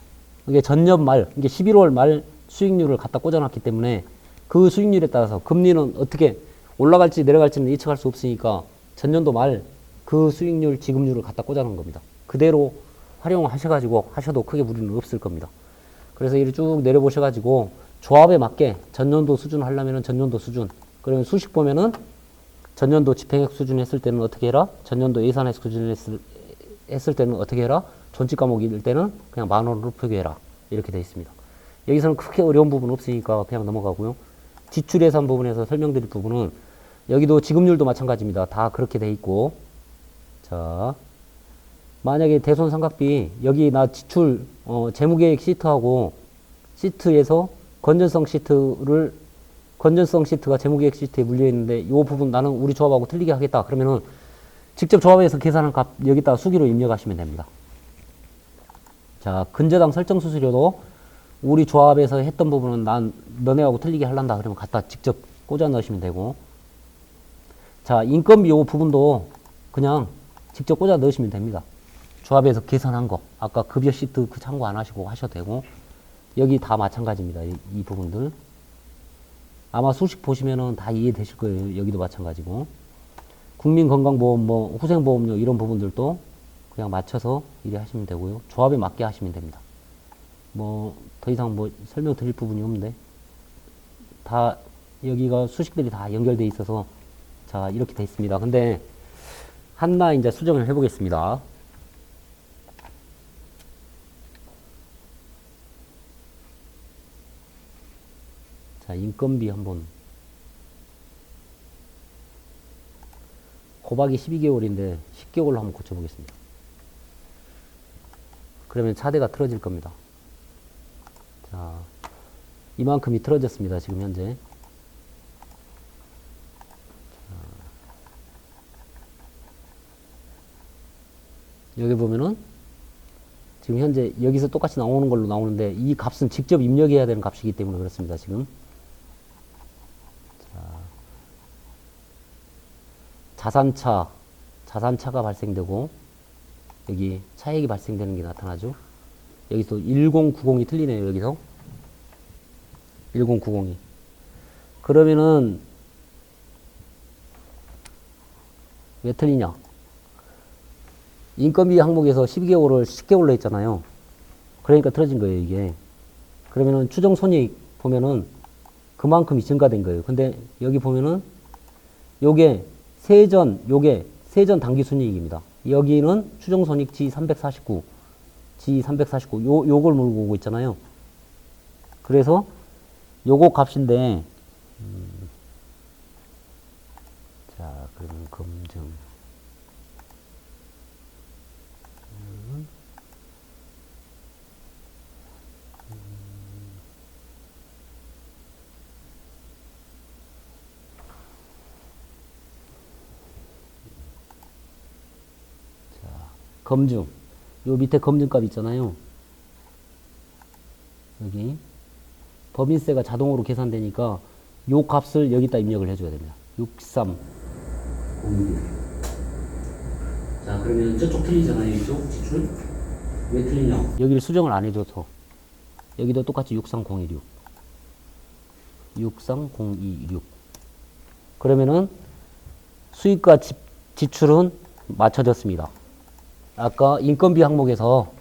Speaker 1: 이게 전년 말, 이게 11월 말 수익률을 갖다 꽂아놨기 때문에 그 수익률에 따라서 금리는 어떻게 올라갈지 내려갈지는 예측할 수 없으니까 전년도 말 그 수익률, 지급률을 갖다 꽂아놓은 겁니다. 그대로 활용하셔가지고 하셔도 크게 무리는 없을 겁니다. 그래서 이를 쭉 내려보셔가지고 조합에 맞게 전년도 수준 하려면은 전년도 수준. 그러면 수식 보면은 전년도 집행액 수준 했을 때는 어떻게 해라? 전년도 예산액 수준 했을 때는 어떻게 해라? 존치 과목일 때는 그냥 10,000원으로 표기해라. 이렇게 되어 있습니다. 여기서는 크게 어려운 부분 없으니까 그냥 넘어가고요. 지출 예산 부분에서 설명드릴 부분은 여기도 지급률도 마찬가지입니다. 다 그렇게 돼 있고. 자, 만약에 대손삼각비 여기 나 지출 재무계획 시트하고 시트에서 건전성 시트가 재무계획 시트에 물려 있는데 이 부분 나는 우리 조합하고 틀리게 하겠다. 그러면은 직접 조합에서 계산한 값 여기다 수기로 입력하시면 됩니다. 자, 근저당 설정 수수료도 우리 조합에서 했던 부분은 난 너네하고 틀리게 할란다. 그러면 갖다 직접 꽂아 넣으시면 되고. 자, 인건비 요 부분도 그냥 직접 꽂아 넣으시면 됩니다. 조합에서 계산한 거. 아까 급여 시트 그 참고 안 하시고 하셔도 되고. 여기 다 마찬가지입니다. 이 부분들. 아마 수식 보시면은 다 이해되실 거예요. 여기도 마찬가지고. 국민건강보험, 뭐, 후생보험료 이런 부분들도 그냥 맞춰서 일에 하시면 되고요. 조합에 맞게 하시면 됩니다. 뭐, 더 이상 뭐 설명 드릴 부분이 없는데. 다, 여기가 수식들이 다 연결되어 있어서 자, 이렇게 돼 있습니다. 근데 하나 이제 수정을 해보겠습니다. 자, 인건비 한번. 곱하기 12개월인데 10개월로 한번 고쳐보겠습니다. 그러면 차대가 틀어질 겁니다. 자, 이만큼이 틀어졌습니다. 지금 현재. 여기 보면은 지금 현재 여기서 똑같이 나오는 걸로 나오는데 이 값은 직접 입력해야 되는 값이기 때문에 그렇습니다. 지금 자산차가 발생되고 여기 차액이 발생되는 게 나타나죠. 여기서 1090이 틀리네요. 여기서 1090이 그러면은 왜 틀리냐? 인건비 항목에서 12개월을 10개월로 했잖아요. 그러니까 틀어진 거예요, 이게. 그러면은 추정 손익 보면은 그만큼이 증가된 거예요. 근데 여기 보면은 요게 세전 단기 순이익입니다. 여기는 추정 손익 G349, 요걸 물고 오고 있잖아요. 그래서 요거 값인데, 자, 그러면 검증. 검증. 요 밑에 검증값 있잖아요. 여기. 법인세가 자동으로 계산되니까 요 값을 여기다 입력을 해줘야 됩니다. 63. 자, 그러면 저쪽 틀리잖아요. 이쪽 지출. 왜 틀리냐? 여기를 수정을 안 해줘서. 여기도 똑같이 63026. 63026. 그러면은 수익과 지출은 맞춰졌습니다. 아까 인건비 항목에서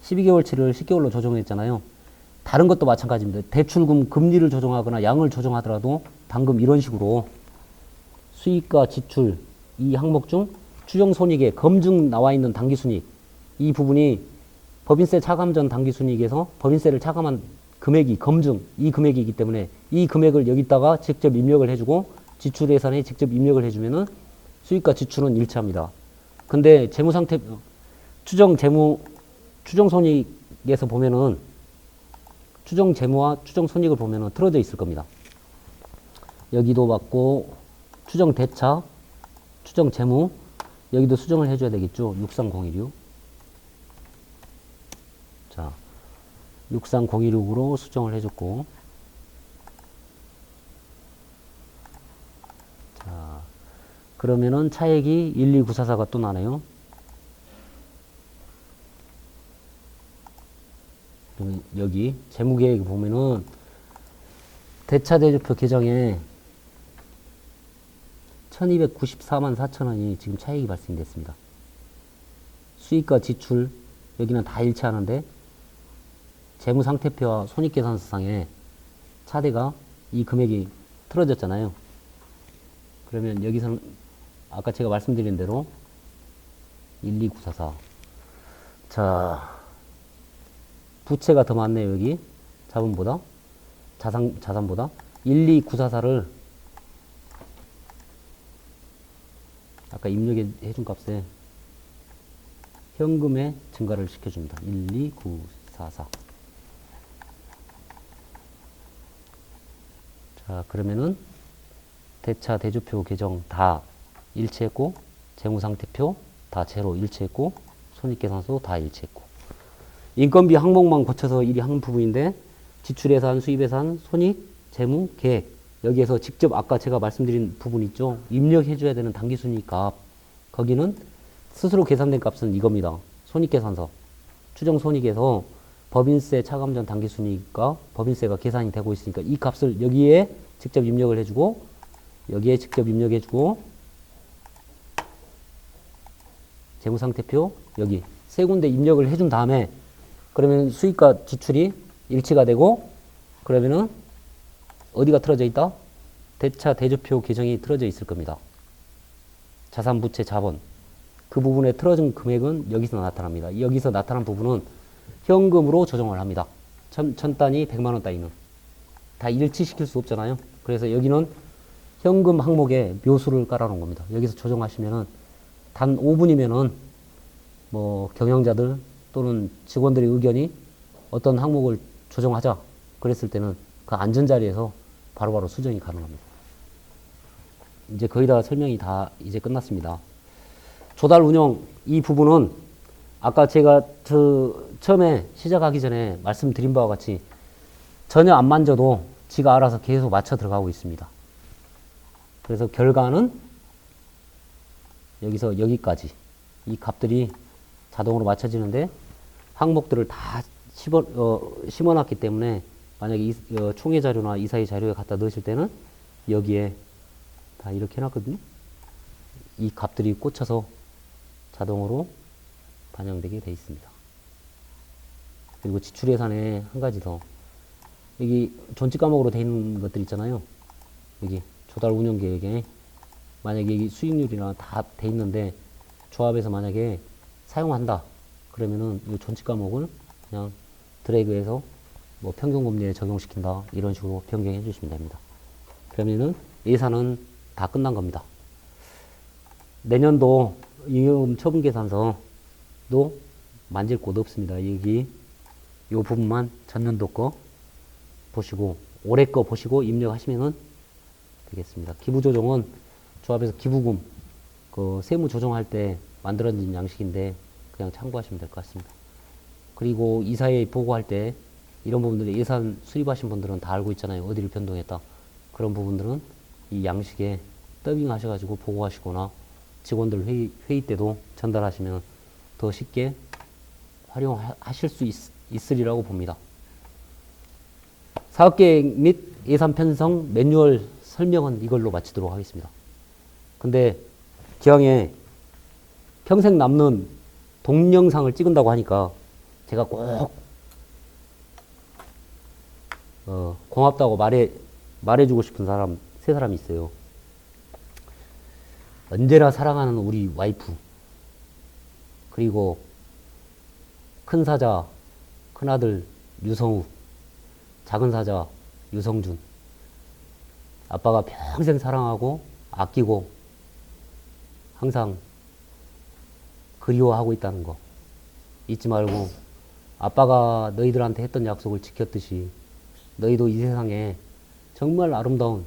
Speaker 1: 12개월치를 10개월로 조정했잖아요. 다른 것도 마찬가지입니다. 대출금 금리를 조정하거나 양을 조정하더라도 방금 이런 식으로 수익과 지출 이 항목 중 추정손익에 검증 나와 있는 당기순이익 이 부분이 법인세 차감 전 당기순이익에서 법인세를 차감한 금액이 검증 이 금액이기 때문에 이 금액을 여기다가 직접 입력을 해주고 지출 예산에 직접 입력을 해주면은 수익과 지출은 일치합니다. 근데 재무상태 추정손익에서 보면은 추정재무와 추정손익을 보면은 틀어져 있을 겁니다. 여기도 맞고 추정대차, 추정재무 여기도 수정을 해줘야 되겠죠. 63016. 자, 63016으로 수정을 해줬고 그러면은 차액이 12944가 또 나네요. 그러면 여기 재무계획 보면은 대차대조표 계정에 1294만 4천원이 지금 차익이 발생됐습니다. 수익과 지출 여기는 다 일치하는데 재무상태표와 손익계산서상에 차대가 이 금액이 틀어졌잖아요. 그러면 여기서는 아까 제가 말씀드린 대로 12944. 자, 부채가 더 많네요. 여기 자본보다 자산보다 12944를 아까 입력해 준 값에 현금에 증가를 시켜줍니다. 12944. 자, 그러면은 대차 대조표 계정 다 일치했고, 재무상태표 다 제로 일치했고, 손익계산서 다 일치했고, 인건비 항목만 거쳐서 일이 한 부분인데 지출예산, 수입예산, 손익, 재무, 계획 여기에서 직접 아까 제가 말씀드린 부분 있죠. 입력해줘야 되는 당기순이익값 거기는 스스로 계산된 값은 이겁니다. 손익계산서 추정손익에서 법인세 차감전 당기순이익과 법인세가 계산이 되고 있으니까 이 값을 여기에 직접 입력을 해주고 여기에 직접 입력해주고 재무상태표 여기 세 군데 입력을 해준 다음에 그러면 수익과 지출이 일치가 되고 그러면은 어디가 틀어져 있다? 대차 대조표 계정이 틀어져 있을 겁니다. 자산, 부채, 자본 그 부분에 틀어진 금액은 여기서 나타납니다. 여기서 나타난 부분은 현금으로 조정을 합니다. 천 단위, 100만원 단위는 다 일치시킬 수 없잖아요. 그래서 여기는 현금 항목에 묘수를 깔아놓은 겁니다. 여기서 조정하시면은 단 5분이면은 뭐 경영자들 또는 직원들의 의견이 어떤 항목을 조정하자 그랬을 때는 그 앉은 자리에서 바로바로 수정이 가능합니다. 이제 거의 다 설명이 다 이제 끝났습니다. 조달 운영 이 부분은 아까 제가 처음에 시작하기 전에 말씀드린 바와 같이 전혀 안 만져도 지가 알아서 계속 맞춰 들어가고 있습니다. 그래서 결과는 여기서 여기까지 이 값들이 자동으로 맞춰지는데 항목들을 다 심어놨기 때문에 만약에 총회 자료나 이사회 자료에 갖다 넣으실 때는 여기에 다 이렇게 해놨거든요. 이 값들이 꽂혀서 자동으로 반영되게 되어 있습니다. 그리고 지출 예산에 한 가지 더 여기 존치 과목으로 되어 있는 것들 있잖아요. 여기 조달 운영 계획에 만약에 이 수익률이나 다 돼 있는데 조합에서 만약에 사용한다 그러면은 이 존치 과목을 그냥 드래그해서 뭐 평균금리에 적용시킨다 이런 식으로 변경해 주시면 됩니다. 그러면은 예산은 다 끝난 겁니다. 내년도 잉여금 처분계산서도 만질 곳 없습니다. 여기 이 부분만 전년도 거 보시고 올해 거 보시고 입력하시면 되겠습니다. 기부조정은 조합에서 기부금 그 세무 조정할 때 만들어진 양식인데 그냥 참고하시면 될 것 같습니다. 그리고 이사회에 보고할 때 이런 부분들이 예산 수립하신 분들은 다 알고 있잖아요. 어디를 변동했다. 그런 부분들은 이 양식에 더빙 하셔가지고 보고하시거나 직원들 회의 때도 전달하시면 더 쉽게 활용하실 수 있으리라고 봅니다. 사업계획 및 예산 편성 매뉴얼 설명은 이걸로 마치도록 하겠습니다. 근데 기왕에 평생 남는 동영상을 찍은다고 하니까 제가 꼭 고맙다고 말해주고 싶은 사람 세 사람이 있어요. 언제나 사랑하는 우리 와이프, 그리고 큰 사자, 큰아들 유성우, 작은 사자 유성준. 아빠가 평생 사랑하고 아끼고 항상 그리워하고 있다는 거 잊지 말고 아빠가 너희들한테 했던 약속을 지켰듯이 너희도 이 세상에 정말 아름다운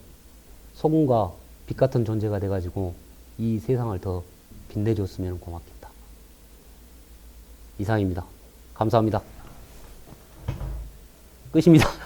Speaker 1: 소금과 빛 같은 존재가 돼가지고 이 세상을 더 빛내줬으면 고맙겠다. 이상입니다. 감사합니다. 끝입니다.